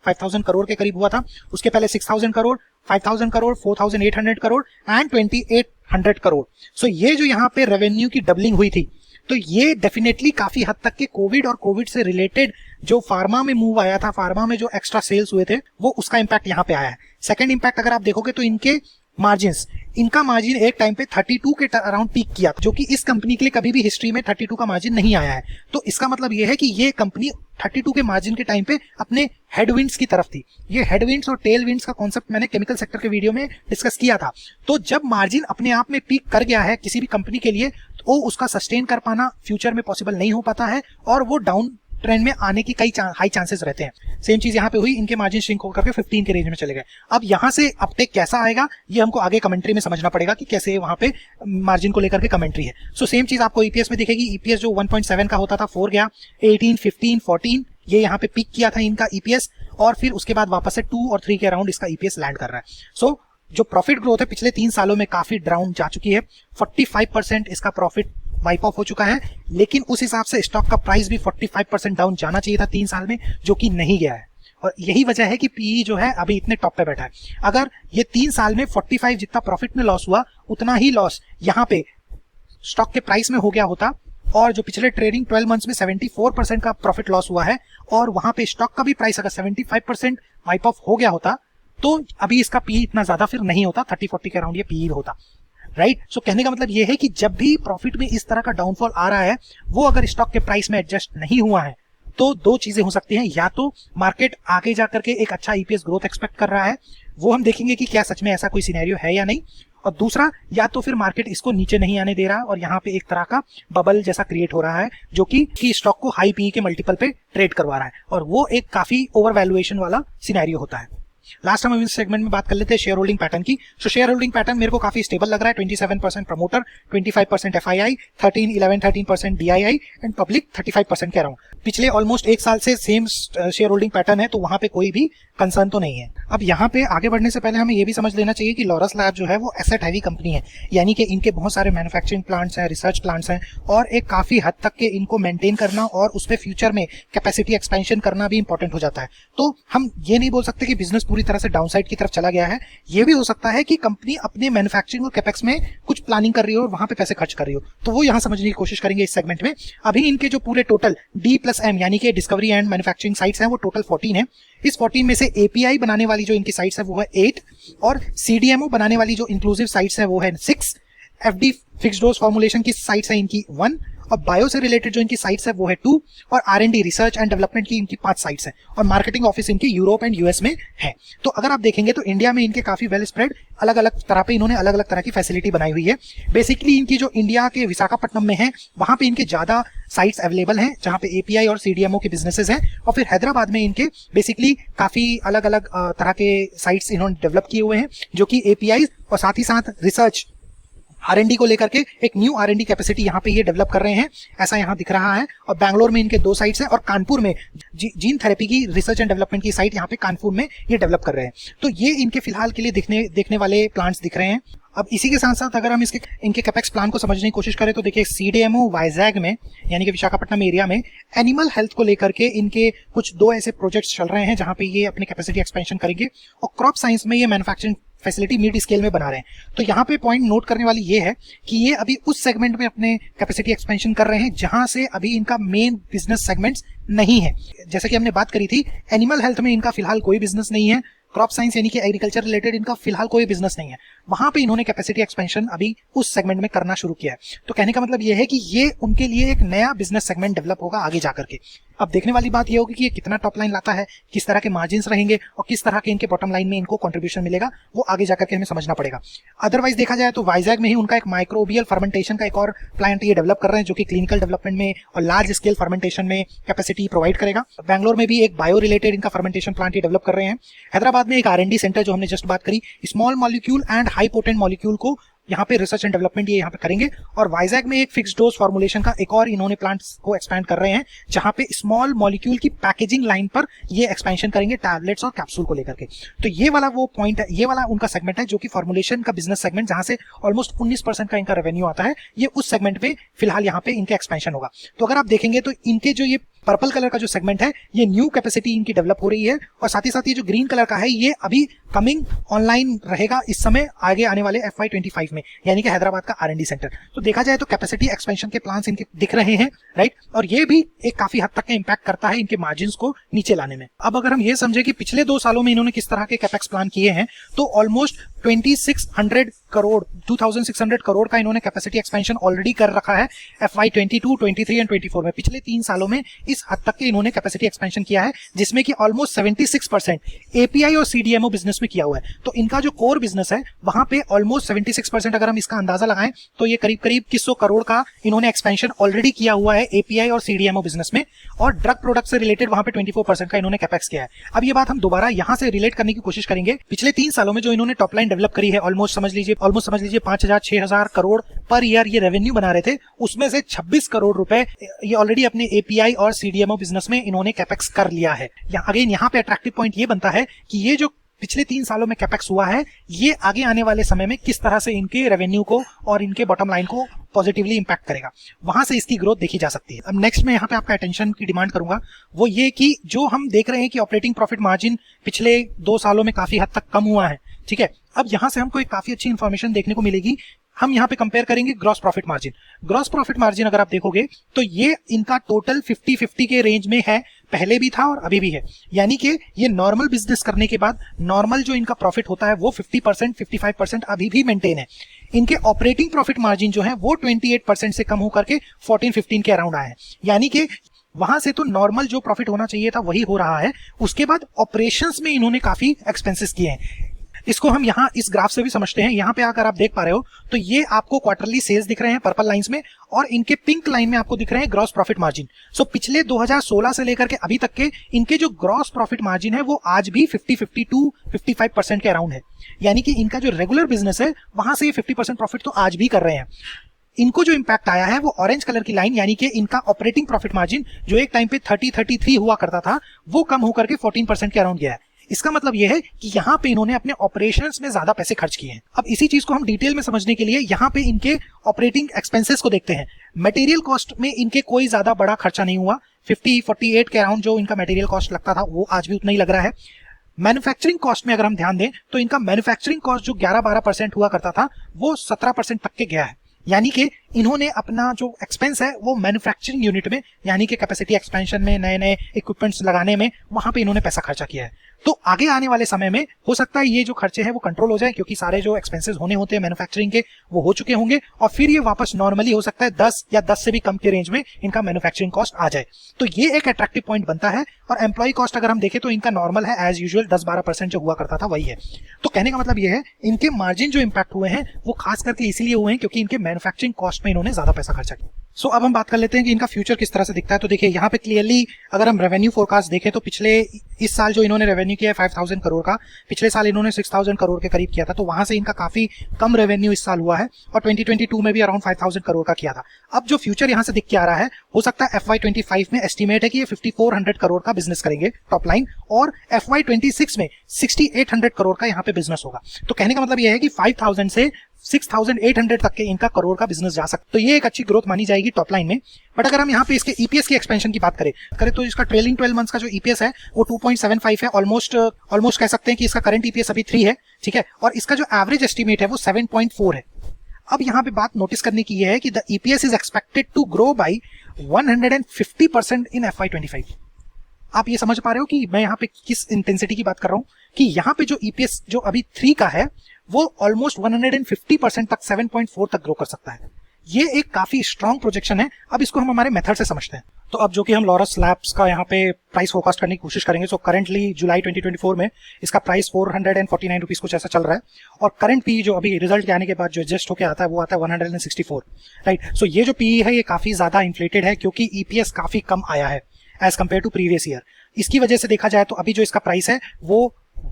5000 करोड़ के करीब हुआ था। उसके पहले 6000 करोड़, 5000 करोड़, 4800 करोड़ एंड 2800 करोड़। सो ये जो यहाँ पे रेवेन्यू की डबलिंग हुई थी, तो ये डेफिनेटली काफी हद तक के कोविड और कोविड से रिलेटेड जो फार्मा में मूव आया था, फार्मा में जो एक्स्ट्रा सेल्स हुए थे, वो उसका इंपैक्ट यहाँ पे आया है। सेकंड इंपैक्ट अगर आप देखोगे तो इनके मार्जिन्स, इनका मार्जिन एक टाइम पे 32 के अराउंड पीक किया, जो कि इस कंपनी के लिए कभी भी हिस्ट्री में 32 का मार्जिन नहीं आया है। तो इसका मतलब ये है कि ये कंपनी 32 के मार्जिन के टाइम पे अपने हेडविंड्स की तरफ थी। ये हेडविंड्स और टेलविंड्स का कॉन्सेप्ट मैंने केमिकल सेक्टर के वीडियो में डिस्कस किया था। तो जब मार्जिन अपने आप में पीक कर गया है किसी भी कंपनी के लिए, तो उसका सस्टेन कर पाना फ्यूचर में पॉसिबल नहीं हो पाता है और वो डाउन ट्रेंड में आने की कई हाई चांसेस रहते हैं। सेम चीज यहाँ पे हुई, इनके मार्जिन श्रिंक होकर के 15 के रेंज में चले गए। अब यहाँ से अपटेक कैसा आएगा ये हमको आगे कमेंट्री में समझना पड़ेगा कि कैसे वहां पे मार्जिन को लेकर के कमेंट्री है। सो सेम चीज आपको ईपीएस में दिखेगी। ईपीएस जो 1.7 का होता था 4 गया, 18, 15, 14 ये यहाँ पे पीक किया था इनका ईपीएस, और फिर उसके बाद वापस से 2 और 3 के अराउंड इसका ईपीएस लैंड कर रहा है। सो जो प्रॉफिट ग्रोथ है पिछले 3 सालों में काफी डाउन जा चुकी है। 45% इसका प्रॉफिट वाइप ऑफ हो चुका है, लेकिन उस हिसाब से स्टॉक का प्राइस भी 45% डाउन जाना चाहिए था 3 साल में, जो कि नहीं गया है। और यही वजह है कि पीई जो है अभी इतने टॉप पे बैठा है। अगर ये 3 साल में 45 जितना प्रॉफिट में लॉस हुआ, उतना ही लॉस यहाँ पे स्टॉक के प्राइस में हो गया होता, और जो पिछले ट्रेडिंग 12 मंथ्स में 74% का प्रॉफिट लॉस हुआ है, और वहां पे स्टॉक का भी प्राइस अगर 75% वाइप ऑफ हो गया होता, तो अभी इसका पीई इतना ज्यादा फिर नहीं होता, 30-40 के अराउंड ये पीई होता, राइट। सो कहने का मतलब ये है कि जब भी प्रॉफिट में इस तरह का डाउनफॉल आ रहा है, वो अगर स्टॉक के प्राइस में एडजस्ट नहीं हुआ है, तो 2 चीजें हो सकती हैं। या तो मार्केट आगे जाकर के एक अच्छा ईपीएस ग्रोथ एक्सपेक्ट कर रहा है, वो हम देखेंगे कि क्या सच में ऐसा कोई सिनेरियो है या नहीं, और दूसरा, या तो फिर मार्केट इसको नीचे नहीं आने दे रहा और यहाँ पे एक तरह का बबल जैसा क्रिएट हो रहा है, जो कि स्टॉक को हाई पीई के मल्टीपल पे ट्रेड करवा रहा है, और वो एक काफी ओवर वैल्यूएशन वाला सिनेरियो होता है। लास्ट टाइम हम इस सेगमेंट में बात कर लेते हैं शेयर होल्डिंग पैटर्न की। तो शेयर होल्डिंग पैटर्न मेरे को काफी स्टेबल लग रहा है। 27% promoter, 25% FII, 13% DII and public 35% कह रहा हूँ। पिछले ऑलमोस्ट 1 साल से सेम शेयर होल्डिंग पैटर्न है, तो वहां पे कोई भी कंसर्न तो नहीं है। अब यहाँ पे आगे बढ़ने से पहले हमें ये भी समझ लेना चाहिए कि लॉरस लैब जो है वो एसेट हैवी कंपनी है, यानी कि इनके बहुत सारे मैन्युफैक्चरिंग प्लांट्स हैं, रिसर्च प्लांट्स हैं, और एक काफी हद तक के इनको मेंटेन करना और उस पर फ्यूचर में कैपेसिटी एक्सपेंशन करना भी इंपॉर्टेंट हो जाता है। तो हम ये नहीं बोल सकते कि बिजनेस पूरी तरह से डाउनसाइड की तरफ चला गया है। ये भी हो सकता है कि कंपनी अपने मैन्युफैक्चरिंग और कैपेक्स में कुछ प्लानिंग कर रही हो और वहां पे पैसे खर्च कर रही हो, तो वो यहाँ समझने की कोशिश करेंगे इस सेगमेंट में। अभी इनके जो पूरे टोटल D+M यानी कि डिस्कवरी एंड मैन्युफैक्चरिंग साइट्स हैं वो टोटल 14 है। इस 14 में से एपीआई बनाने वाली जो इनकी साइट्स है वो है 8, और सीडीएमओ बनाने वाली जो इंक्लूसिव साइट्स है वो है 6, एफडी फिक्स्ड डोज फॉर्मुलेशन की साइट्स है इनकी 1, और बायो से रिलेटेड जो इनकी साइट्स है वो है 2, और R&D रिसर्च एंड डेवलपमेंट की इनकी 5 साइट्स हैं, और मार्केटिंग ऑफिस इनकी यूरोप एंड यूएस में है। तो अगर आप देखेंगे तो इंडिया में इनके काफी वेल स्प्रेड अलग अलग तरह पे इन्होंने अलग अलग तरह की फैसिलिटी बनाई हुई है। बेसिकली इनकी जो इंडिया के विशाखापट्टनम में है वहां पे इनके ज्यादा साइट्स अवेलेबल हैं जहां पे एपीआई और सीडीएमओ के बिजनेसेस हैं, और फिर हैदराबाद में इनके बेसिकली काफी अलग अलग तरह के साइट्स इन्होंने डेवलप किए हुए हैं, जो कि एपीआई और साथ ही साथ रिसर्च R&D को लेकर के एक न्यू R&D कैपेसिटी यहाँ पे ये डेवलप कर रहे हैं, ऐसा यहाँ दिख रहा है। और बैंगलोर में इनके 2 साइट्स हैं और कानपुर में जीन थेरेपी की रिसर्च एंड डेवलपमेंट की साइट यहाँ पे कानपुर में ये डेवलप कर रहे हैं। तो ये इनके फिलहाल के लिए देखने वाले प्लांट्स दिख रहे हैं। अब इसी के साथ साथ अगर हम इनके कैपेक्स प्लान को समझने की कोशिश करें तो देखिए CDMO वाइजैग में यानी कि विशाखापट्टनम एरिया में एनिमल हेल्थ को लेकर के इनके कुछ 2 ऐसे प्रोजेक्ट्स चल रहे हैं जहां पे ये अपनी कैपेसिटी एक्सपेंशन करेंगे और क्रॉप साइंस में ये मैन्युफैक्चरिंग फैसिलिटी मिड स्केल में बना रहे हैं। तो यहाँ पे पॉइंट नोट करने वाली ये है कि ये अभी उस सेगमेंट में अपने कैपेसिटी एक्सपेंशन कर रहे हैं जहां से अभी इनका मेन बिजनेस सेगमेंट्स नहीं है। जैसे कि हमने बात करी थी, एनिमल हेल्थ में इनका फिलहाल कोई बिजनेस नहीं है, क्रॉप साइंस यानी कि एग्रीकल्चर रिलेटेड इनका फिलहाल कोई बिजनेस नहीं है, वहां पे इन्होंने कैपेसिटी एक्सपेंशन अभी उस सेगमेंट में करना शुरू किया है। तो कहने का मतलब ये है कि ये उनके लिए एक नया बिजनेस सेगमेंट डेवलप होगा आगे जाकर के। अब देखने वाली बात ये होगी कि ये कितना टॉप लाइन लाता है, किस तरह के मार्जिन्स रहेंगे और किस तरह के इनके बॉटम लाइन में इनको कंट्रीब्यूशन मिलेगा, वो आगे जाकर के हमें समझना पड़ेगा। अदरवाइज देखा जाए तो वाइजैग में ही उनका एक माइक्रोबियल फर्मेंटेशन का एक और प्लांट ये डेवलप कर रहे हैं जो कि क्लिनिकल डेवलपमेंट में और लार्ज स्केल फर्मेंटेशन में कैपेसिटी प्रोवाइड करेगा। बैंगलोर में भी एक बायो रिलेटेड इनका फर्मेंटेशन प्लांट ये डेवलप कर रहे हैं। हैदराबाद में एक R&D सेंटर जो हमने जस्ट बात करी, small molecule and high potent molecule को यहाँ पे रिसर्च एंड डेवलपमेंट ये यहाँ पे करेंगे। और वाइजैग में एक फिक्स डोज फॉर्मुलेशन का एक और इन्होंने प्लांट्स को एक्सपैंड कर रहे हैं जहाँ पे स्मॉल मॉलिक्यूल की पैकेजिंग लाइन पर ये एक्सपेंशन करेंगे टैबलेट्स और कैप्सूल को लेकर के। तो ये वाला वो पॉइंट है, ये वाला उनका सेगमेंट है जो कि फॉर्मुलेशन का बिजनेस सेगमेंट जहाँ से ऑलमोस्ट 19% का इनका रेवेन्यू आता है, ये उस सेगमेंट में फिलहाल यहाँ पे इनके एक्सपेंशन होगा। तो अगर आप देखेंगे तो इनके जो ये पर्पल कलर का जो सेगमेंट है ये न्यू कैपेसिटी इनकी डेवलप हो रही है और साथ ही साथ ये जो ग्रीन कलर का है ये अभी कमिंग ऑनलाइन रहेगा इस समय आगे आने वाले FY25 में, यानी कि हैदराबाद का R&D सेंटर। तो देखा जाए तो कैपेसिटी एक्सपेंशन के प्लान्स इनके दिख रहे हैं, राइट, और ये भी एक काफी हद तक का इंपैक्ट करता है इनके मार्जिन्स को नीचे लाने में। अब अगर हम ये समझे कि पिछले 2 सालों में इन्होंने किस तरह के कैपेक्स प्लान किए हैं तो ऑलमोस्ट 2600 करोड़ 2600 करोड़ का इन्होंने कैपेसिटी एक्सपेंशन ऑलरेडी कर रखा है FY22, 23 एंड 24 में। पिछले 3 सालों में इस हद तक के इन्होंने कैपेसिटी एक्सपेंशन किया है जिसमें कि ऑलमोस्ट 76% API और CDMO बिजनेस में किया हुआ है। तो इनका जो कोर बिजनेस है वहां पे ऑलमोस्ट 76% अगर हम इसका अंदाजा लगाएं तो ये करीब 2100 करोड़ का इन्होंने एक्सपेंशन ऑलरेडी किया हुआ है API और CDMO बिजनेस में, और ड्रग प्रोडक्ट से रिलेटेड वहां पे 24% का इन्होंने कैपेक्स किया है। अब ये बात हम दोबारा यहां से रिलेट करने की कोशिश करेंगे। पिछले 3 सालों में जो इन्होंने टॉप लाइन डेवलप करी है ऑलमोस्ट समझ लीजिए 5000-6000 करोड़ पर ईयर ये रेवेन्यू बना रहे थे, उसमें से 26 करोड़ रुपए ये ऑलरेडी अपने API और CDMO बिजनेस में इन्होंने कैपेक्स कर लिया है। अगेन यहाँ पे अट्रैक्टिव पॉइंट ये बनता है कि ये जो पिछले 3 सालों में कैपेक्स हुआ है ये आगे आने वाले समय में किस तरह से इनके रेवेन्यू को और इनके बॉटम लाइन को पॉजिटिवली इंपैक्ट करेगा, वहां से इसकी ग्रोथ देखी जा सकती है। अब नेक्स्ट में यहाँ पे आपका अटेंशन की डिमांड करूंगा वो ये कि जो हम देख रहे हैं कि ऑपरेटिंग प्रॉफिट मार्जिन पिछले 2 सालों में काफी हद तक कम हुआ है, ठीक है। अब यहाँ से हमको एक काफी अच्छी इंफॉर्मेशन देखने को मिलेगी। हम यहाँ पे कंपेयर करेंगे gross profit margin. Gross profit margin अगर आप देखोगे तो ये इनका टोटल 50-50 के रेंज में है, पहले भी था और अभी भी है। यानी कि ये नॉर्मल बिजनेस करने के बाद नॉर्मल जो इनका प्रॉफिट होता है वो 50%, 55% अभी भी मेंटेन है। इनके ऑपरेटिंग प्रॉफिट मार्जिन जो है वो 28% से कम होकर के 14-15 के अराउंड आए हैं। यानी कि वहां से तो नॉर्मल जो प्रॉफिट होना चाहिए था वही हो रहा है। उसके बाद ऑपरेशंस में इन्होंने काफी एक्सपेंसेस किए हैं। इसको हम यहाँ इस ग्राफ से भी समझते हैं। यहाँ पे अगर आप देख पा रहे हो तो ये आपको क्वार्टरली सेल्स दिख रहे हैं पर्पल लाइंस में, और इनके पिंक लाइन में आपको दिख रहे हैं ग्रॉस प्रॉफिट मार्जिन। सो पिछले 2016 से लेकर के अभी तक के इनके जो ग्रॉस प्रॉफिट मार्जिन है वो आज भी 50-55% के अराउंड है। यानी कि इनका जो रेगुलर बिजनेस है वहां से ये 50% प्रॉफिट तो आज भी कर रहे हैं। इनको जो इंपैक्ट आया है वो ऑरेंज कलर की लाइन, यानी कि इनका ऑपरेटिंग प्रॉफिट मार्जिन जो एक टाइम पे 33 हुआ करता था वो कम होकर के 14% के अराउंड गया है। इसका मतलब यह है कि यहाँ पे इन्होंने अपने ऑपरेशंस में ज्यादा पैसे खर्च किए हैं। अब इसी चीज को हम डिटेल में समझने के लिए यहाँ पे इनके ऑपरेटिंग एक्सपेंसेस को देखते हैं। मटेरियल कॉस्ट में इनके कोई ज्यादा बड़ा खर्चा नहीं हुआ। 50-48 के अराउंड जो इनका मटेरियल कॉस्ट लगता था वो आज भी उतना ही लग रहा है। मैन्युफैक्चरिंग कॉस्ट में अगर हम ध्यान दें तो इनका मैन्युफैक्चरिंग कॉस्ट जो 11-12% हुआ करता था वो 17% तक के गया है। यानी कि इन्होंने अपना जो एक्सपेंस है वो मैन्युफैक्चरिंग यूनिट में, यानी कि कैपेसिटी एक्सपेंशन में, नए नए इक्विपमेंट्स लगाने में, वहां पे इन्होंने पैसा खर्चा किया है। तो आगे आने वाले समय में हो सकता है ये जो खर्चे हैं वो कंट्रोल हो जाए, क्योंकि सारे जो एक्सपेंसेस होने होते हैं मैन्युफैक्चरिंग के वो हो चुके होंगे, और फिर ये वापस नॉर्मली हो सकता है 10 या 10 से भी कम के रेंज में इनका मैन्युफैक्चरिंग कॉस्ट आ जाए। तो ये एक अट्रैक्टिव पॉइंट बनता है। और एम्प्लॉय कॉस्ट अगर हम देखें तो इनका नॉर्मल है एज यूजुअल, 10-12% जो हुआ करता था वही है। तो कहने का मतलब ये है इनके मार्जिन जो इंपैक्ट हुए हैं वो खास करके इसीलिए हुए हैं क्योंकि इनके मैन्युफैक्चरिंग कॉस्ट में इन्होंने ज्यादा पैसा खर्चा किया। सो अब हम बात कर लेते हैं कि इनका फ्यूचर किस तरह से दिखता है। तो देखिए यहाँ पे क्लियरली अगर हम रेवेन्यू फोरकास्ट देखें तो पिछले इस साल जो इन्होंने रेवेन्यू किया है 5000 करोड़ का, पिछले साल इन्होंने 6000 करोड़ के करीब किया था, तो वहां से इनका काफी कम रेवेन्यू इस साल हुआ है और 2022 में भी अराउंड 5000 करोड़ का किया था। अब जो फ्यूचर यहाँ से दिख के आ रहा है, हो सकता है FY25 में एस्टिमेट है कि ये 5400 करोड़ का बिजनेस करेंगे टॉप लाइन, और FY26 में 6800 करोड़ का यहाँ पे बिजनेस होगा। तो कहने का मतलब ये है कि 5000 से 6800 तक के इनका करोड़ का बिजनेस जा सकता है। तो ये एक अच्छी ग्रोथ मानी जाएगी टॉप लाइन में। बट अगर हम यहाँ पे इसके ईपीएस की एक्सपेंशन की बात करें तो इसका ट्रेलिंग 12 मंथ्स का जो ईपीएस है वो 2.75 है, ऑलमोस्ट कह सकते हैं कि इसका करंट ईपीएस अभी 3 है, ठीक है, और इसका जो एवरेज एस्टिमेट है वो 7.4 है। अब यहाँ पे बात नोटिस करने की ये है कि the EPS is expected to grow by 150% in FY25। आप ये समझ पा रहे हो कि मैं यहाँ पे किस इंटेंसिटी की बात कर रहा हूँ, कि यहाँ पे जो ईपीएस जो अभी 3 का है वो ऑलमोस्ट 150% तक 7.4 तक ग्रो कर सकता है। ये एक काफी स्ट्रॉन्ग प्रोजेक्शन है। अब इसको हम हमारे मेथड से समझते हैं। तो अब जो कि हम लॉरस लैब्स का यहाँ पे प्राइस फोरकास्ट करने की कोशिश करेंगे। सो करंटली जुलाई 2024 में इसका प्राइस 449 रुपीज कुछ ऐसा चल रहा है, और करंट पी जो अभी रिजल्ट के आने के बाद जो एडजस्ट होकर आता है वो आता है 164, राइट। सो ये जो पी है ये काफी ज्यादा इन्फ्लेटेड है क्योंकि ईपीएस काफी कम आया है as compared to previous year. इसकी वजह से देखा जाए तो अभी जो इसका प्राइस है वो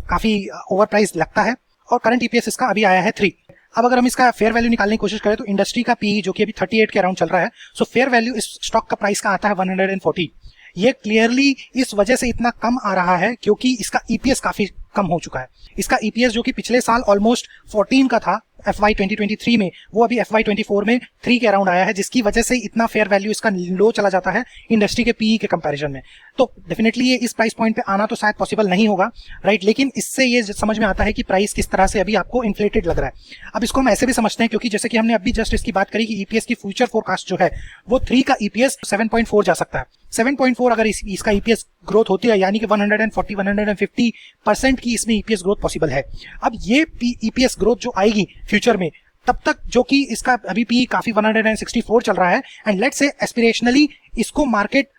काफी ओवर प्राइस लगता है, और करंट ईपीएस इसका अभी आया है 3। अब अगर हम इसका फेयर वैल्यू निकालने की कोशिश करें तो इंडस्ट्री का पी जो कि अभी 38 के अराउंड चल रहा है, सो फेयर वैल्यू इस स्टॉक का प्राइस का आता है 140। ये क्लियरली इस वजह से इतना कम आ रहा है क्योंकि इसका ईपीएस काफी कम हो चुका है। इसका ईपीएस जो कि पिछले साल ऑलमोस्ट 14 का था FY 2023 में, वो अभी FY24 में 3 के अराउंड आया है, जिसकी वजह से इतना फेयर वैल्यू इसका लो चला जाता है इंडस्ट्री के पीई के कंपैरिजन में। तो डेफिनेटली ये इस प्राइस पॉइंट पे आना तो शायद पॉसिबल नहीं होगा, राइट, लेकिन इससे ये समझ में आता है कि प्राइस किस तरह से अभी आपको इन्फ्लेटेड लग रहा है। अब इसको हम ऐसे भी समझते हैं क्योंकि जैसे कि हमने अभी जस्ट इसकी बात करी कि ईपीएस की फ्यूचर फोरकास्ट जो है वो 3 का ईपीएस 7.4 जा सकता है। 7.4 अगर इसका ईपीएस ग्रोथ होती है यानी कि 140-150% की इसमें ईपीएस ग्रोथ पॉसिबल है। अब ये ईपीएस ग्रोथ जो आएगी फ्यूचर में, तब तक जो कि इसका अभी पी काफी 164 चल रहा है, एंड लेट्स से एस्पिरेशनली इसको मार्केट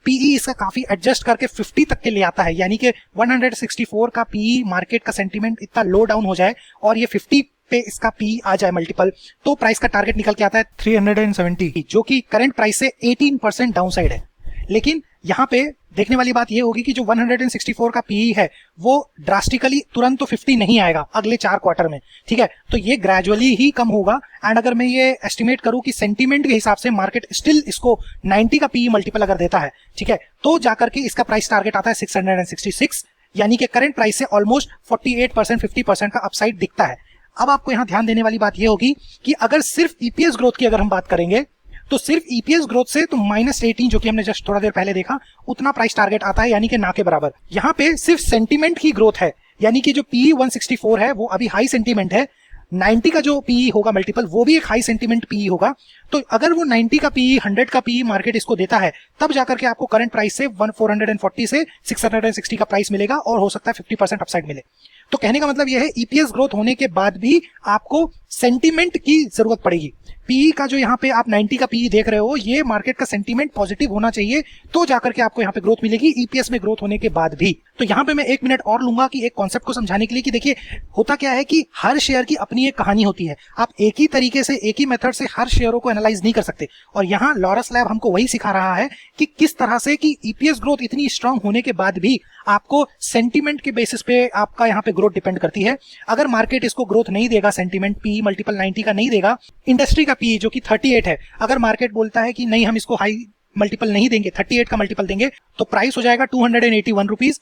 पीई इसका काफी एडजस्ट करके 50 तक के ले आता है, यानी कि 164 का पीई मार्केट का सेंटीमेंट इतना लो डाउन हो जाए और ये 50 पे इसका पी आ जाए मल्टीपल, तो प्राइस का टारगेट निकल के आता है 370, जो कि करंट प्राइस से 18% डाउनसाइड है। लेकिन यहाँ पे देखने वाली बात ये होगी कि जो 164 का पीई है वो ड्रास्टिकली तुरंत तो 50 नहीं आएगा अगले 4 क्वार्टर में, ठीक है, तो ये ग्रेजुअली ही कम होगा। एंड अगर मैं ये एस्टिमेट करूं कि सेंटीमेंट के हिसाब से मार्केट स्टिल इसको 90 का पीई मल्टीपल अगर देता है, ठीक है, तो जाकर के इसका प्राइस टारगेट आता है 666, यानी कि करंट प्राइस से ऑलमोस्ट 48% 50% का अपसाइड दिखता है। अब आपको यहाँ ध्यान देने वाली बात ये होगी कि अगर सिर्फ ईपीएस ग्रोथ की अगर हम बात करेंगे तो सिर्फ ईपीएस ग्रोथ से तो -18 जो कि हमने जस्ट थोड़ा देर पहले देखा उतना प्राइस टारगेट आता है, यानी कि ना के बराबर। यहाँ पे सिर्फ सेंटीमेंट की ग्रोथ है, यानी कि जो पीई 164 है वो अभी हाई सेंटीमेंट है, 90 का जो पीई होगा मल्टीपल वो भी एक हाई सेंटीमेंट पीई होगा। तो अगर वो 90 का पीई 100 का पीई मार्केट इसको देता है, तब जाकर के आपको करंट प्राइस से 440 से 660 का प्राइस मिलेगा और हो सकता है 50% अपसाइड मिले। तो कहने का मतलब यह है ईपीएस ग्रोथ होने के बाद भी आपको सेंटीमेंट की जरूरत पड़ेगी। पीई का जो यहाँ पे आप 90 का पीई देख रहे हो, ये मार्केट का सेंटीमेंट पॉजिटिव होना चाहिए, तो जाकर के आपको यहाँ पे ग्रोथ मिलेगी ईपीएस में ग्रोथ होने के बाद भी। तो यहाँ पे मैं 1 मिनट और लूंगा कि एक कॉन्सेप्ट को समझाने के लिए कि देखिए होता क्या है कि हर शेयर की अपनी एक कहानी होती है। आप एक ही तरीके से एक ही मेथड से हर शेयरों को एनालाइज नहीं कर सकते, और यहाँ लॉरस लैब हमको वही सिखा रहा है कि किस तरह से कि ईपीएस ग्रोथ इतनी स्ट्रांग होने के बाद भी आपको सेंटीमेंट के बेसिस पे आपका यहाँ पे ग्रोथ डिपेंड करती है। अगर मार्केट इसको ग्रोथ नहीं देगा, सेंटीमेंट पी मल्टीपल 90 का नहीं देगा, इंडस्ट्री का पी जो कि 38 है, अगर मार्केट बोलता है कि नहीं हम इसको हाई मल्टीपल नहीं देंगे, 38 का मल्टीपल देंगे, तो प्राइस हो जाएगा 281 रुपीज,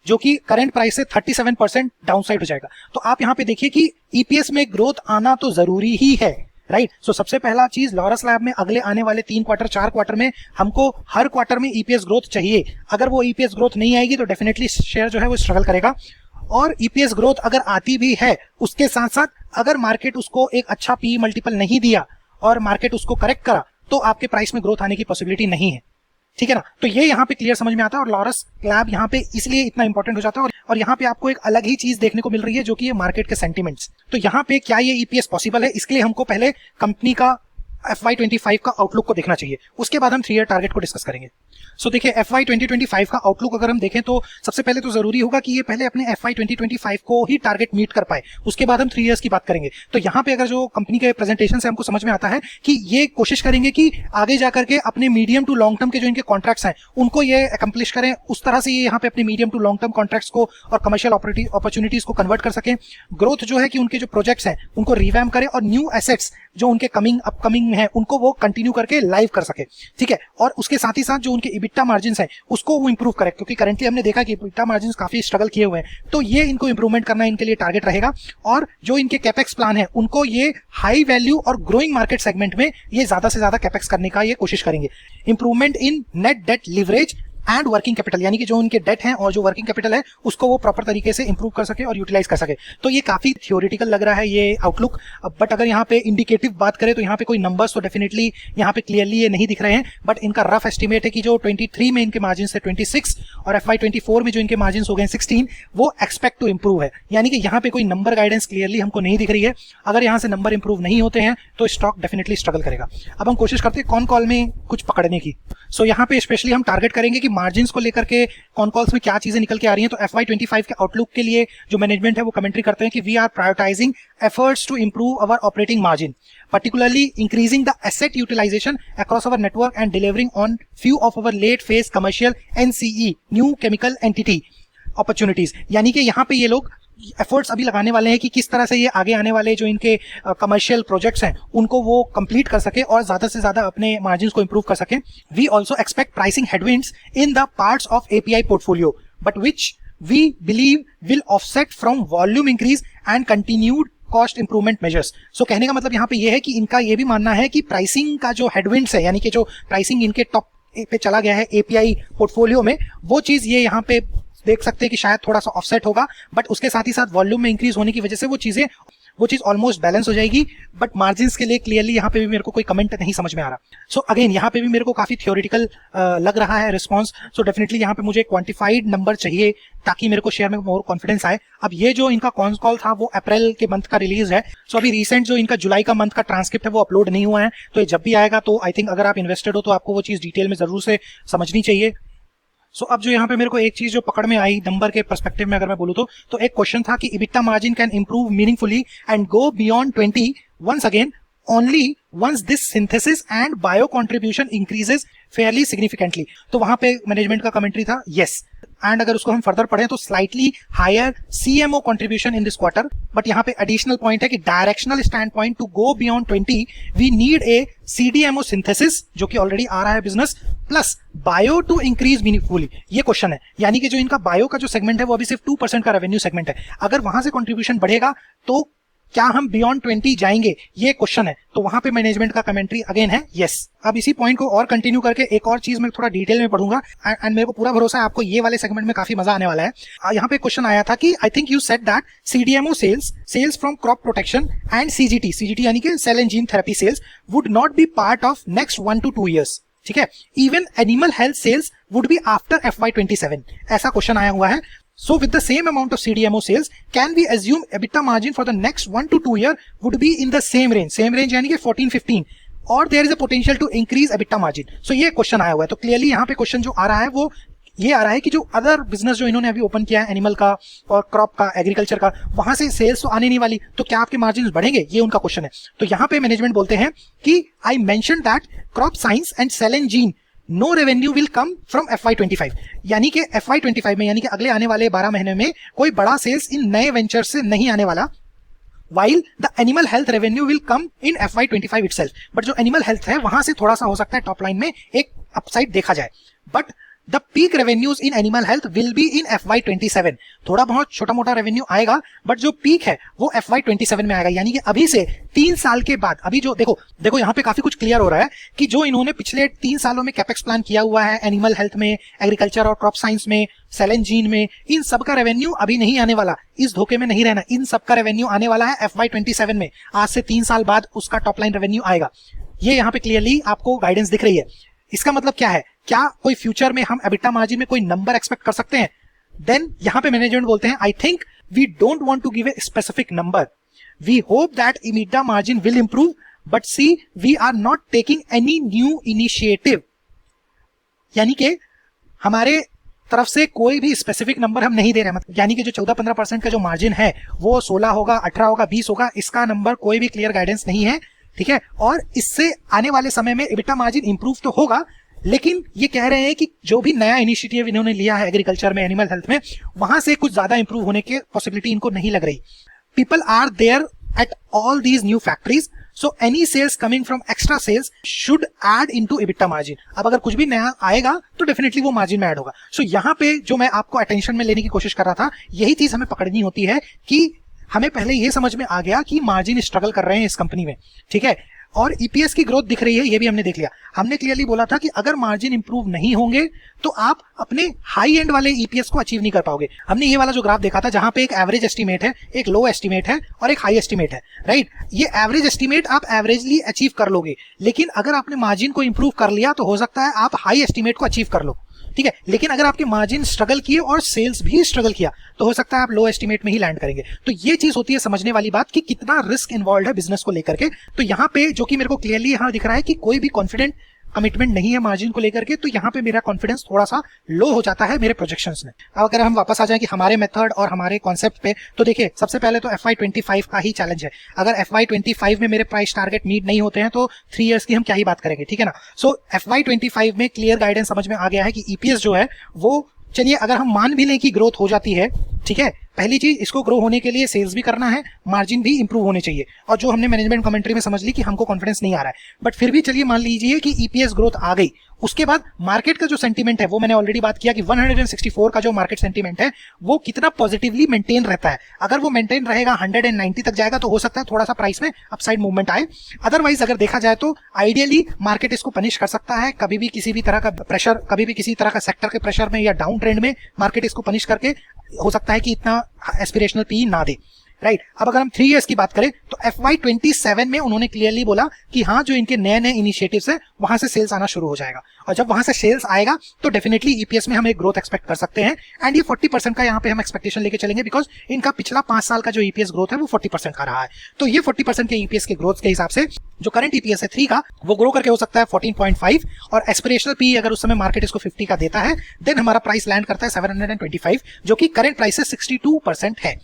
जो कि करंट प्राइस से 37% डाउनसाइड हो जाएगा। तो आप यहाँ पे देखिए कि ईपीएस में ग्रोथ आना तो जरूरी ही है, राइट। सो सबसे पहला चीज लॉरस लैब में अगले आने वाले 3 क्वार्टर 4 क्वार्टर में हमको हर क्वार्टर में ईपीएस ग्रोथ चाहिए। अगर वो ईपीएस ग्रोथ नहीं आएगी तो डेफिनेटली शेयर जो है वो स्ट्रगल करेगा। और ईपीएस ग्रोथ अगर आती भी है, उसके साथ साथ अगर मार्केट उसको एक अच्छा पी मल्टीपल नहीं दिया और मार्केट उसको करेक्ट करा, तो आपके प्राइस में ग्रोथ आने की पॉसिबिलिटी नहीं है, ठीक है ना। तो ये यहाँ पे क्लियर समझ में आता है, और लॉरस लैब यहाँ पे इसलिए इतना इंपॉर्टेंट हो जाता है। और यहाँ पे आपको एक अलग ही चीज देखने को मिल रही है जो कि ये मार्केट के सेंटीमेंट्स। तो यहाँ पे क्या ये ईपीएस पॉसिबल है, इसके लिए हमको पहले कंपनी का FY25 का आउटलुक को देखना चाहिए, उसके बाद हम 3 ईयर टारगेट को डिस्कस करेंगे। सो देखिए FY 2025 का आउटलुक अगर हम देखें तो सबसे पहले तो जरूरी होगा कि ये पहले अपने FY 2025 को ही टारगेट मीट कर पाए, उसके बाद हम 3 इयर्स की बात करेंगे। तो यहाँ पे अगर जो कंपनी के प्रेजेंटेशन से हमको समझ में आता है कि ये कोशिश करेंगे कि आगे जाकर के अपने मीडियम टू लॉन्ग टर्म के जो इनके कॉन्ट्रैक्ट्स हैं उनको ये अकम्प्लिश करें, उस तरह से ये यहाँ पे अपने medium to long term contracts को और कमर्शियल अपॉर्चुनिटीज को कन्वर्ट कर सकें। ग्रोथ जो है कि उनके जो प्रोजेक्ट्स हैं उनको रिवैम्प करें और न्यू एसेट्स जो उनके अपकमिंग है उनको वो कंटिन्यू करके लाइव कर सके, ठीक है। और उसके साथ ही साथ जो उनके इबिटा मार्जिन है उसको वो इंप्रूव करें, क्योंकि करंटली हमने देखा कि इबिटा मार्जिन काफी स्ट्रगल किए हुए हैं, तो ये इनको इंप्रूवमेंट करना इनके लिए टारगेट रहेगा। और जो इनके कैपेक्स प्लान है उनको ये हाई वैल्यू और ग्रोइंग मार्केट सेगमेंट में ये ज्यादा से ज्यादा कैपेक्स करने का ये कोशिश करेंगे। Improvement in net date leverage and working capital, यानी कि जो उनके डेट हैं और जो वर्किंग कैपिटल है उसको वो प्रॉपर तरीके से इंप्रूव कर सके और यूटिलाइज कर सके। तो ये काफी थियोरेटिकल लग रहा है ये आउटलुक, बट अगर यहाँ पे इंडिकेटिव बात करें तो यहाँ पे कोई नंबर्स तो डेफिनेटली यहाँ पे क्लियरली ये नहीं दिख रहे हैं, बट इनका रफ एस्टिमेट है कि जो 23 में इनके मार्जिन है 26 और FY 24 में जो इनके मार्जिन हो गए 16, वो एक्सपेक्ट टू इंप्रूव है। यानी कि यहाँ पे कोई नंबर गाइडेंस क्लियरली हमको नहीं दिख रही है। अगर यहाँ से नंबर इंप्रूव नहीं होते हैं तो स्टॉक डेफिनेटली स्ट्रगल करेगा। अब हम कोशिश करते हैं कौन कॉल में कुछ पकड़ने की। सो यहाँ पे स्पेशली हम टारगेट करेंगे कि मार्जिन को लेकर के कॉन कॉल्स में क्या चीजें निकल के आ रही हैं। तो FY 25 के आउटलुक के लिए जो मैनेजमेंट है वो कमेंट्री करते हैं कि we are prioritising efforts to improve our operating margin, particularly increasing the asset utilization across our network and delivering on few of our late phase commercial NCE new chemical entity opportunities। यानी कि यहाँ पे ये लोग efforts अभी लगाने वाले हैं कि किस तरह से ये आगे आने वाले जो इनके कमर्शियल प्रोजेक्ट्स हैं उनको वो कंप्लीट कर सके और ज्यादा से ज्यादा अपने मार्जिन को इंप्रूव कर सके। We also expect pricing headwinds in the parts of API portfolio but which we believe will offset from volume increase and continued cost improvement measures. So कहने का मतलब यहाँ पे ये है कि इनका ये भी मानना है कि प्राइसिंग का जो हेडविंड्स है, यानी कि जो प्राइसिंग इनके टॉप पे चला गया है API पोर्टफोलियो में, वो चीज ये यहाँ पे देख सकते हैं कि शायद थोड़ा सा ऑफसेट होगा, बट उसके साथ ही साथ वॉल्यूम में इंक्रीज होने की वजह से वो चीज ऑलमोस्ट बैलेंस हो जाएगी। बट मार्जिन्स के लिए क्लियरली यहाँ पे भी मेरे को कोई कमेंट नहीं समझ में आ रहा। सो अगेन यहाँ पे भी मेरे को काफी थियोरेटिकल लग रहा है रिस्पॉन्स। सो डेफिनेटली यहाँ पे मुझे क्वांटिफाइड नंबर चाहिए ताकि मेरे को शेयर में मोर कॉन्फिडेंस आए। अब ये जो इनका कॉन्स कॉल था वो अप्रैल के मंथ का रिलीज है। सो अभी रिसेंट जो इनका जुलाई का मंथ का ट्रांसक्रिप्ट है वो अपलोड नहीं हुआ है, तो ये जब भी आएगा तो आई थिंक अगर आप इन्वेस्टेड हो तो आपको वो चीज डिटेल में जरूर से समझनी चाहिए। सो अब जो यहाँ पे मेरे को एक चीज जो पकड़ में आई नंबर के पर्सपेक्टिव में अगर मैं बोलूँ तो एक क्वेश्चन था कि EBITDA margin can improve meaningfully and go beyond 20 once again only once this synthesis and bio contribution increases fairly significantly. तो वहां पे मैनेजमेंट का कमेंट्री था यस, एंड अगर उसको हम फर्दर पढ़ें तो slightly higher CMO contribution in this quarter, but यहाँ पे एडिशनल पॉइंट है कि directional stand point to go beyond 20 we need a CDMO synthesis जो कि ऑलरेडी आ रहा है business, plus bio to increase meaningfully. ये क्वेश्चन है, यानी कि जो इनका बायो का जो सेगमेंट है वो अभी सिर्फ 2% का रेवेन्यू सेगमेंट है, अगर वहां से कंट्रीब्यूशन बढ़ेगा तो क्या हम बियॉन्ड 20 जाएंगे, ये क्वेश्चन है। तो वहां पे मैनेजमेंट का कमेंट्री अगेन है यस। अब इसी पॉइंट को और कंटिन्यू करके एक और चीज मैं थोड़ा डिटेल में पढ़ूंगा एंड मेरे को पूरा भरोसा है आपको ये वाले सेगमेंट में काफी मजा आने वाला है। यहाँ पे क्वेश्चन आया था कि I think you said that CDMO sales from crop protection and CGT यानी कि cell and gene therapy sales would not be part of next 1 to 2 years, ठीक है। Even animal health sales would be after FY 27, ऐसा question आया हुआ है। So with the same amount of CDMO sales, can we assume EBITDA margin for the next 1 to 2 year would be in the same range यानी कि 14-15, or there is a potential to increase EBITDA margin? So ये question आया हुआ है। तो clearly यहाँ पे question जो आ रहा है वो ये आ रहा है कि जो अदर बिजनेस जो इन्होंने अभी ओपन किया है एनिमल का और क्रॉप का, एग्रीकल्चर का, वहां से सेल्स तो आने नहीं वाली, तो क्या आपके मार्जिन बढ़ेंगे, ये उनका क्वेश्चन है। तो यहाँ पे मैनेजमेंट बोलते हैं कि I mention that crop science and cell and gene no revenue will come from FY 25, यानी कि FY 25 में यानी कि अगले आने वाले 12 महीने में कोई बड़ा सेल्स इन नए वेंचर से नहीं आने वाला, while the animal health revenue will come in FY 25 itself। But जो एनिमल हेल्थ है वहां से थोड़ा सा हो सकता है टॉप लाइन में एक अपसाइड देखा जाए, but the peak revenues in animal health will be in FY 27। थोड़ा बहुत छोटा मोटा रेवेन्यू आएगा, बट जो पीक है वो FY 27 में आएगा, यानी कि अभी से 3 साल के बाद। अभी जो देखो यहाँ पे काफी कुछ क्लियर हो रहा है कि जो इन्होंने पिछले 3 सालों में कैपेक्स प्लान किया हुआ है एनिमल हेल्थ में, एग्रीकल्चर और क्रॉप साइंस में, सेल एंड जीन में, इन सब का रेवेन्यू अभी नहीं आने वाला। इस धोखे में नहीं रहना, इन सब का रेवेन्यू आने वाला है FY 27 में। आज से 3 साल बाद उसका टॉप लाइन रेवेन्यू आएगा। ये यहाँ पे क्लियरली आपको गाइडेंस दिख रही है। इसका मतलब क्या है, क्या कोई फ्यूचर में हम EBITDA मार्जिन में कोई नंबर एक्सपेक्ट कर सकते हैं? देन यहाँ पे मैनेजमेंट बोलते हैं I think we don't want to give a specific number, we hope that EBITDA margin will improve, but see we are not taking any new initiative यानी कि हमारे तरफ से कोई भी स्पेसिफिक नंबर हम नहीं दे रहे हैं, मतलब यानी कि जो 14-15% का जो मार्जिन है वो 16 होगा, 18 होगा, 20 होगा, इसका नंबर कोई भी क्लियर गाइडेंस नहीं है, ठीक है। और इससे आने वाले समय में EBITDA मार्जिन इंप्रूव तो होगा, लेकिन ये कह रहे हैं कि जो भी नया इनिशिएटिव इन्होंने लिया है एग्रीकल्चर में, एनिमल हेल्थ में, वहां से कुछ ज्यादा इंप्रूव होने की पॉसिबिलिटी इनको नहीं लग रही। People are there at all these new factories, so any sales coming from extra sales should add into EBITDA margin। अब अगर कुछ भी नया आएगा तो डेफिनेटली वो मार्जिन में ऐड होगा। सो यहाँ पे जो मैं आपको अटेंशन में लेने की कोशिश कर रहा था, यही चीज हमें पकड़नी होती है कि हमें पहले ये समझ में आ गया कि मार्जिन स्ट्रगल कर रहे हैं इस कंपनी में, ठीक है, और ईपीएस की ग्रोथ दिख रही है, ये भी हमने देख लिया। हमने क्लियरली बोला था कि अगर मार्जिन इंप्रूव नहीं होंगे तो आप अपने हाई एंड वाले ईपीएस को अचीव नहीं कर पाओगे। हमने ये वाला जो ग्राफ देखा था जहां पे एक एवरेज एस्टीमेट है, एक लो एस्टीमेट है और एक हाई एस्टीमेट है, राइट। ये एवरेज एस्टीमेट आप एवरेजली अचीव कर लोगे, लेकिन अगर आपने मार्जिन को इंप्रूव कर लिया तो हो सकता है आप हाई एस्टीमेट को अचीव कर लो, ठीक है। लेकिन अगर आपके मार्जिन स्ट्रगल किए और सेल्स भी स्ट्रगल किया तो हो सकता है आप लो एस्टीमेट में ही लैंड करेंगे। तो ये चीज होती है समझने वाली बात कि कितना रिस्क इन्वॉल्व है बिजनेस को लेकर के। तो यहाँ पे जो कि मेरे को क्लियरली यहाँ दिख रहा है कि कोई भी कॉन्फिडेंट कमिटमेंट नहीं है मार्जिन को लेकर के, तो यहाँ पे मेरा कॉन्फिडेंस थोड़ा सा लो हो जाता है मेरे प्रोजेक्शंस में। अब अगर हम वापस आ जाएं कि हमारे मेथड और हमारे कॉन्सेप्ट पे, तो देखिए सबसे पहले तो FY25 का ही चैलेंज है। अगर FY25 में मेरे प्राइस टारगेट मीट नहीं होते हैं तो 3 इयर्स की हम क्या ही बात करेंगे, ठीक है ना। सो FY25 में क्लियर गाइडेंस समझ में आ गया है कि ईपीएस जो है वो, चलिए अगर हम मान भी लें कि ग्रोथ हो जाती है, ठीक है, पहली चीज इसको ग्रो होने के लिए सेल्स भी करना है, मार्जिन भी इंप्रूव होने चाहिए, और जो हमने मैनेजमेंट कमेंट्री में समझ ली कि हमको कॉन्फिडेंस नहीं आ रहा है, बट फिर भी चलिए मान लीजिए कि ईपीएस ग्रोथ आ गई। उसके बाद मार्केट का जो सेंटीमेंट है वो मैंने ऑलरेडी बात किया कि 164 का जो मार्केट सेंटीमेंट है वो कितना पॉजिटिवली मेंटेन रहता है। अगर वो मेंटेन रहेगा 190 तक जाएगा तो हो सकता है थोड़ा सा प्राइस में अपसाइड मूवमेंट आए। अदरवाइज अगर देखा जाए तो आइडियली मार्केट इसको पनिश कर सकता है, कभी भी किसी भी तरह का प्रेशर, कभी भी किसी तरह का सेक्टर के प्रेशर में या डाउन ट्रेंड में मार्केट इसको पनिश करके हो सकता है कि इतना एस्पिरेशनल पी ना दे, राइट। अब अगर हम 3 इयर्स की बात करें तो FY27 में उन्होंने क्लियरली बोला कि हाँ जो इनके नए नए इनिशिएटिव्स है वहां से सेल्स आना शुरू हो जाएगा, और जब वहां से सेल्स आएगा तो डेफिनेटली ईपीएस में हम एक ग्रोथ एक्सपेक्ट कर सकते हैं। एंड ये 40% का यहाँ पे हम एक्सपेक्टेशन लेके चलेंगे, बिकॉज इनका पिछला 5 साल का जो ईपीएस ग्रोथ है वो 40% का रहा है। तो ये 40% के ईपीएस के ग्रोथ के हिसाब से जो करंट ईपीएस है 3 का, वो ग्रो करके हो सकता है 14.5, और एस्पिरेशनल पी अगर उस समय मार्केट इसको 50 का देता है देन हमारा प्राइस लैंड करता है 725, जो कि करंट प्राइस से 62% है।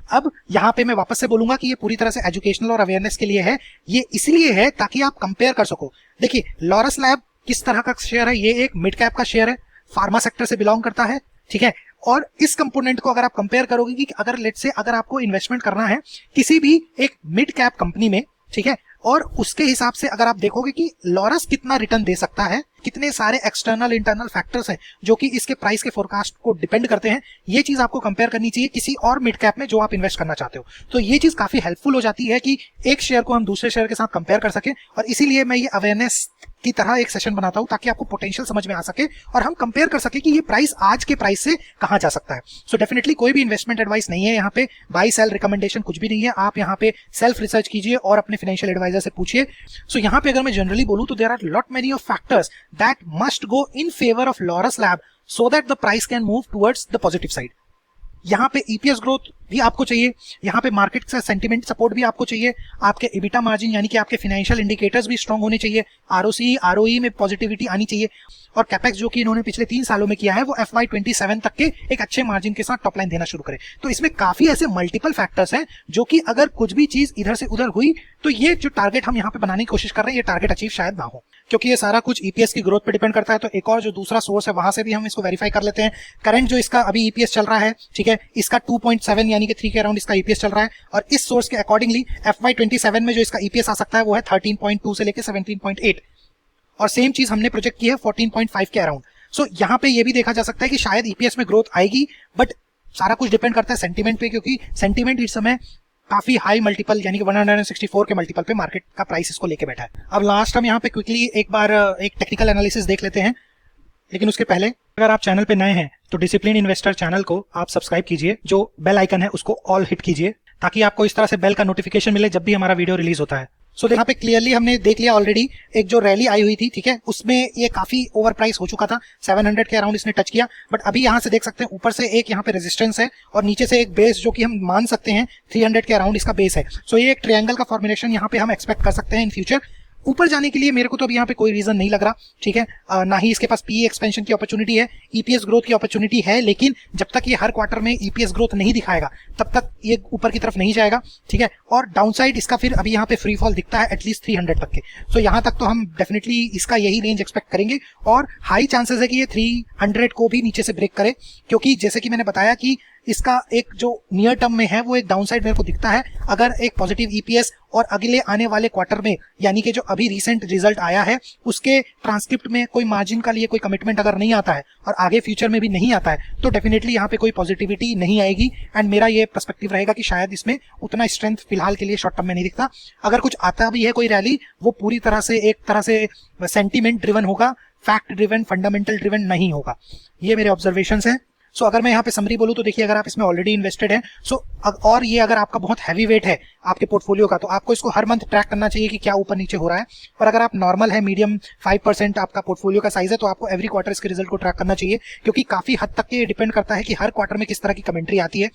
अब यहाँ पे मैं वापस से बोलूंगा कि ये पूरी तरह से एजुकेशनल और अवेयरनेस के लिए है, ये इसलिए है ताकि आप कंपेयर कर सको। देखिए लॉरस लैब किस तरह का शेयर है, ये एक मिड कैप का शेयर है, फार्मा सेक्टर से बिलोंग करता है, ठीक है। और इस कंपोनेंट को अगर आप कंपेयर करोगे कि अगर लेट से अगर आपको इन्वेस्टमेंट करना है किसी भी एक मिड कैप कंपनी में, ठीक है, और उसके हिसाब से अगर आप देखोगे कि लॉरस कितना रिटर्न दे सकता है, कितने सारे एक्सटर्नल इंटरनल फैक्टर्स हैं जो कि इसके प्राइस के फोरकास्ट को डिपेंड करते हैं, ये चीज आपको कंपेयर करनी चाहिए किसी और मिड कैप में जो आप इन्वेस्ट करना चाहते हो। तो ये चीज काफी हेल्पफुल हो जाती है कि एक शेयर को हम दूसरे शेयर के साथ कंपेयर कर सके, और इसीलिए मैं ये अवेयरनेस की तरह एक सेशन बनाता हूं ताकि आपको पोटेंशियल समझ में आ सके और हम कंपेयर कर सके कि ये प्राइस आज के प्राइस से कहां जा सकता है। सो डेफिनेटली कोई भी इन्वेस्टमेंट एडवाइस नहीं है यहाँ पे, बाई सेल रिकमेंडेशन कुछ भी नहीं है। आप यहाँ पे सेल्फ रिसर्च कीजिए और अपने फाइनेंशियल एडवाइजर से पूछिए। सो यहाँ पे अगर मैं जनरली बोलूं तो there are lot many of factors that must go in favour of Laurus lab so that the price can move towards the positive side. यहाँ पे ईपीएस ग्रोथ भी आपको चाहिए, यहाँ पे मार्केट का सेंटिमेंट सपोर्ट भी आपको चाहिए, आपके EBITDA मार्जिन यानी कि आपके फाइनेंशियल इंडिकेटर्स भी स्ट्रांग होने चाहिए, ROC ROE में पॉजिटिविटी आनी चाहिए, और कैपेक्स जो कि इन्होंने पिछले 3 सालों में किया है वो FY27 तक के एक अच्छे मार्जिन के साथ टॉप लाइन देना शुरू करे। तो इसमें काफी ऐसे मल्टीपल फैक्टर्स हैं जो कि अगर कुछ भी चीज इधर से उधर हुई तो ये जो टारगेट हम यहाँ पे बनाने की कोशिश कर रहे हैं ये टारगेट अचीव शायद ना हो, क्योंकि ये सारा कुछ ईपीएस की ग्रोथ पे डिपेंड करता है। तो एक और जो दूसरा सोर्स है वहां से भी हम इसको वेरीफाई कर लेते हैं। करंट जो इसका अभी ईपीएस चल रहा है, ठीक है, इसका 2.7 यानी कि 3 के अराउंड इसका ईपीएस चल रहा है, और इस सोर्स के अकॉर्डिंगली FY27 में जो इसका ईपीएस आ सकता है वो है 13.2 से लेकर 17.8, और सेम चीज हमने प्रोजेक्ट की है 14.5 के अराउंड। सो यहाँ पे ये भी देखा जा सकता है कि शायद ईपीएस में ग्रोथ आएगी, बट सारा कुछ डिपेंड करता है सेंटीमेंट पे, क्योंकि सेंटीमेंट इस समय काफी हाई मल्टीपल यानी कि 164 के मल्टीपल पे मार्केट का प्राइस इसको लेके बैठा है। अब लास्ट हम यहाँ पे क्विकली एक बार एक टेक्निकल एनालिसिस देख लेते हैं, लेकिन उसके पहले अगर आप चैनल पे नए हैं तो डिसिप्लिन इन्वेस्टर चैनल को आप सब्सक्राइब कीजिए, जो बेल आइकन है उसको ऑल हिट कीजिए ताकि आपको इस तरह से बेल का नोटिफिकेशन मिले जब भी हमारा वीडियो रिलीज होता है। सो यहाँ पे क्लियरली हमने देख लिया ऑलरेडी, एक जो रैली आई हुई थी, ठीक है, उसमें ये काफी ओवर प्राइस हो चुका था, 700 के अराउंड इसने टच किया, बट अभी यहाँ से देख सकते हैं ऊपर से एक यहाँ पे रेजिस्टेंस है और नीचे से एक बेस जो कि हम मान सकते हैं 300 के अराउंड इसका बेस है। सो ये एक ट्रायंगल का फॉर्मुलेशन यहाँ पे हम एक्सपेक्ट कर सकते हैं इन फ्यूचर। ऊपर जाने के लिए मेरे को तो अब यहाँ पे कोई रीजन नहीं लग रहा, ठीक है। ना ही इसके पास पीई एक्सपेंशन की अपॉर्चुनिटी है, ईपीएस ग्रोथ की अपॉर्चुनिटी है, लेकिन जब तक ये हर क्वार्टर में ईपीएस ग्रोथ नहीं दिखाएगा तब तक ये ऊपर की तरफ नहीं जाएगा, ठीक है। और डाउनसाइड इसका फिर अभी यहाँ पे फ्री फॉल दिखता है एटलीस्ट 300 तक के। सो यहाँ तक तो हम डेफिनेटली इसका यही रेंज एक्सपेक्ट करेंगे और हाई चांसेस है कि ये 300 को भी नीचे से ब्रेक करे, क्योंकि जैसे कि मैंने बताया कि इसका एक जो नियर टर्म में है वो एक डाउनसाइड मेरे को दिखता है। अगर एक पॉजिटिव ईपीएस और अगले आने वाले क्वार्टर में, यानी कि जो अभी रिसेंट रिजल्ट आया है उसके ट्रांसक्रिप्ट में कोई मार्जिन का लिए कोई कमिटमेंट अगर नहीं आता है और आगे फ्यूचर में भी नहीं आता है, तो डेफिनेटली यहाँ पे कोई पॉजिटिविटी नहीं आएगी। एंड मेरा ये पर्सपेक्टिव रहेगा कि शायद इसमें उतना स्ट्रेंथ फिलहाल के लिए शॉर्ट टर्म में नहीं दिखता। अगर कुछ आता भी है कोई रैली, वो पूरी तरह से एक तरह से सेंटीमेंट ड्रिवन होगा, फैक्ट ड्रिवन, फंडामेंटल ड्रिवन नहीं होगा। ये मेरे ऑब्जर्वेशंस हैं। सो अगर मैं यहाँ पे समरी बोलूँ तो देखिए, अगर आप इसमें ऑलरेडी इन्वेस्टेड हैं और ये अगर आपका बहुत हैवी वेट है आपके पोर्टफोलियो का, तो आपको इसको हर मंथ ट्रैक करना चाहिए कि क्या ऊपर नीचे हो रहा है। और अगर आप नॉर्मल है, मीडियम 5% आपका पोर्टफोलियो का साइज है, तो आपको एवरी क्वार्टर इसके रिजल्ट को ट्रैक करना चाहिए, क्योंकि काफी हद तक ये डिपेंड करता है कि हर क्वार्टर में किस तरह की कमेंट्री आती है।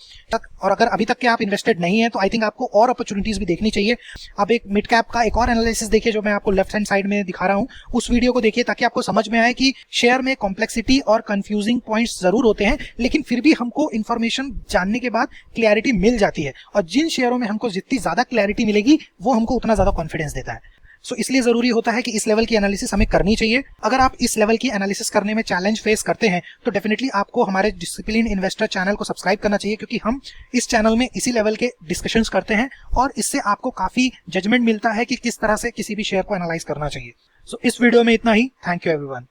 और अगर अभी तक के आप इन्वेस्टेड नहीं है तो आई थिंक आपको और अपॉर्चुनिटीज भी देखनी चाहिए। अब एक मिड कैप का एक और एनालिसिस देखिए जो मैं आपको लेफ्ट हैंड साइड में दिखा रहा हूँ, उस वीडियो को देखिए ताकि आपको समझ में आए कि शेयर में कॉम्प्लेक्सिटी और कंफ्यूजिंग पॉइंट्स जरूर होते हैं, लेकिन फिर भी हमको इन्फॉर्मेशन जानने के बाद क्लैरिटी मिल जाती है। और जिन शेयरों में हमको जितनी ज्यादा क्लैरिटी मिलेगी वो हमको उतना ज्यादा कॉन्फिडेंस देता है। सो इसलिए जरूरी होता है कि इस लेवल की एनालिसिस हमें करनी चाहिए। अगर आप इस लेवल की एनालिसिस करने में चैलेंज फेस करते हैं तो डेफिनेटली आपको हमारे डिसिप्लिन इन्वेस्टर चैनल को सब्सक्राइब करना चाहिए, क्योंकि हम इस चैनल में इसी लेवल के डिस्कशंस करते हैं और इससे आपको काफी जजमेंट मिलता है कि किस तरह से किसी भी शेयर को एनालाइज करना चाहिए। सो इस वीडियो में इतना ही। Thank you everyone.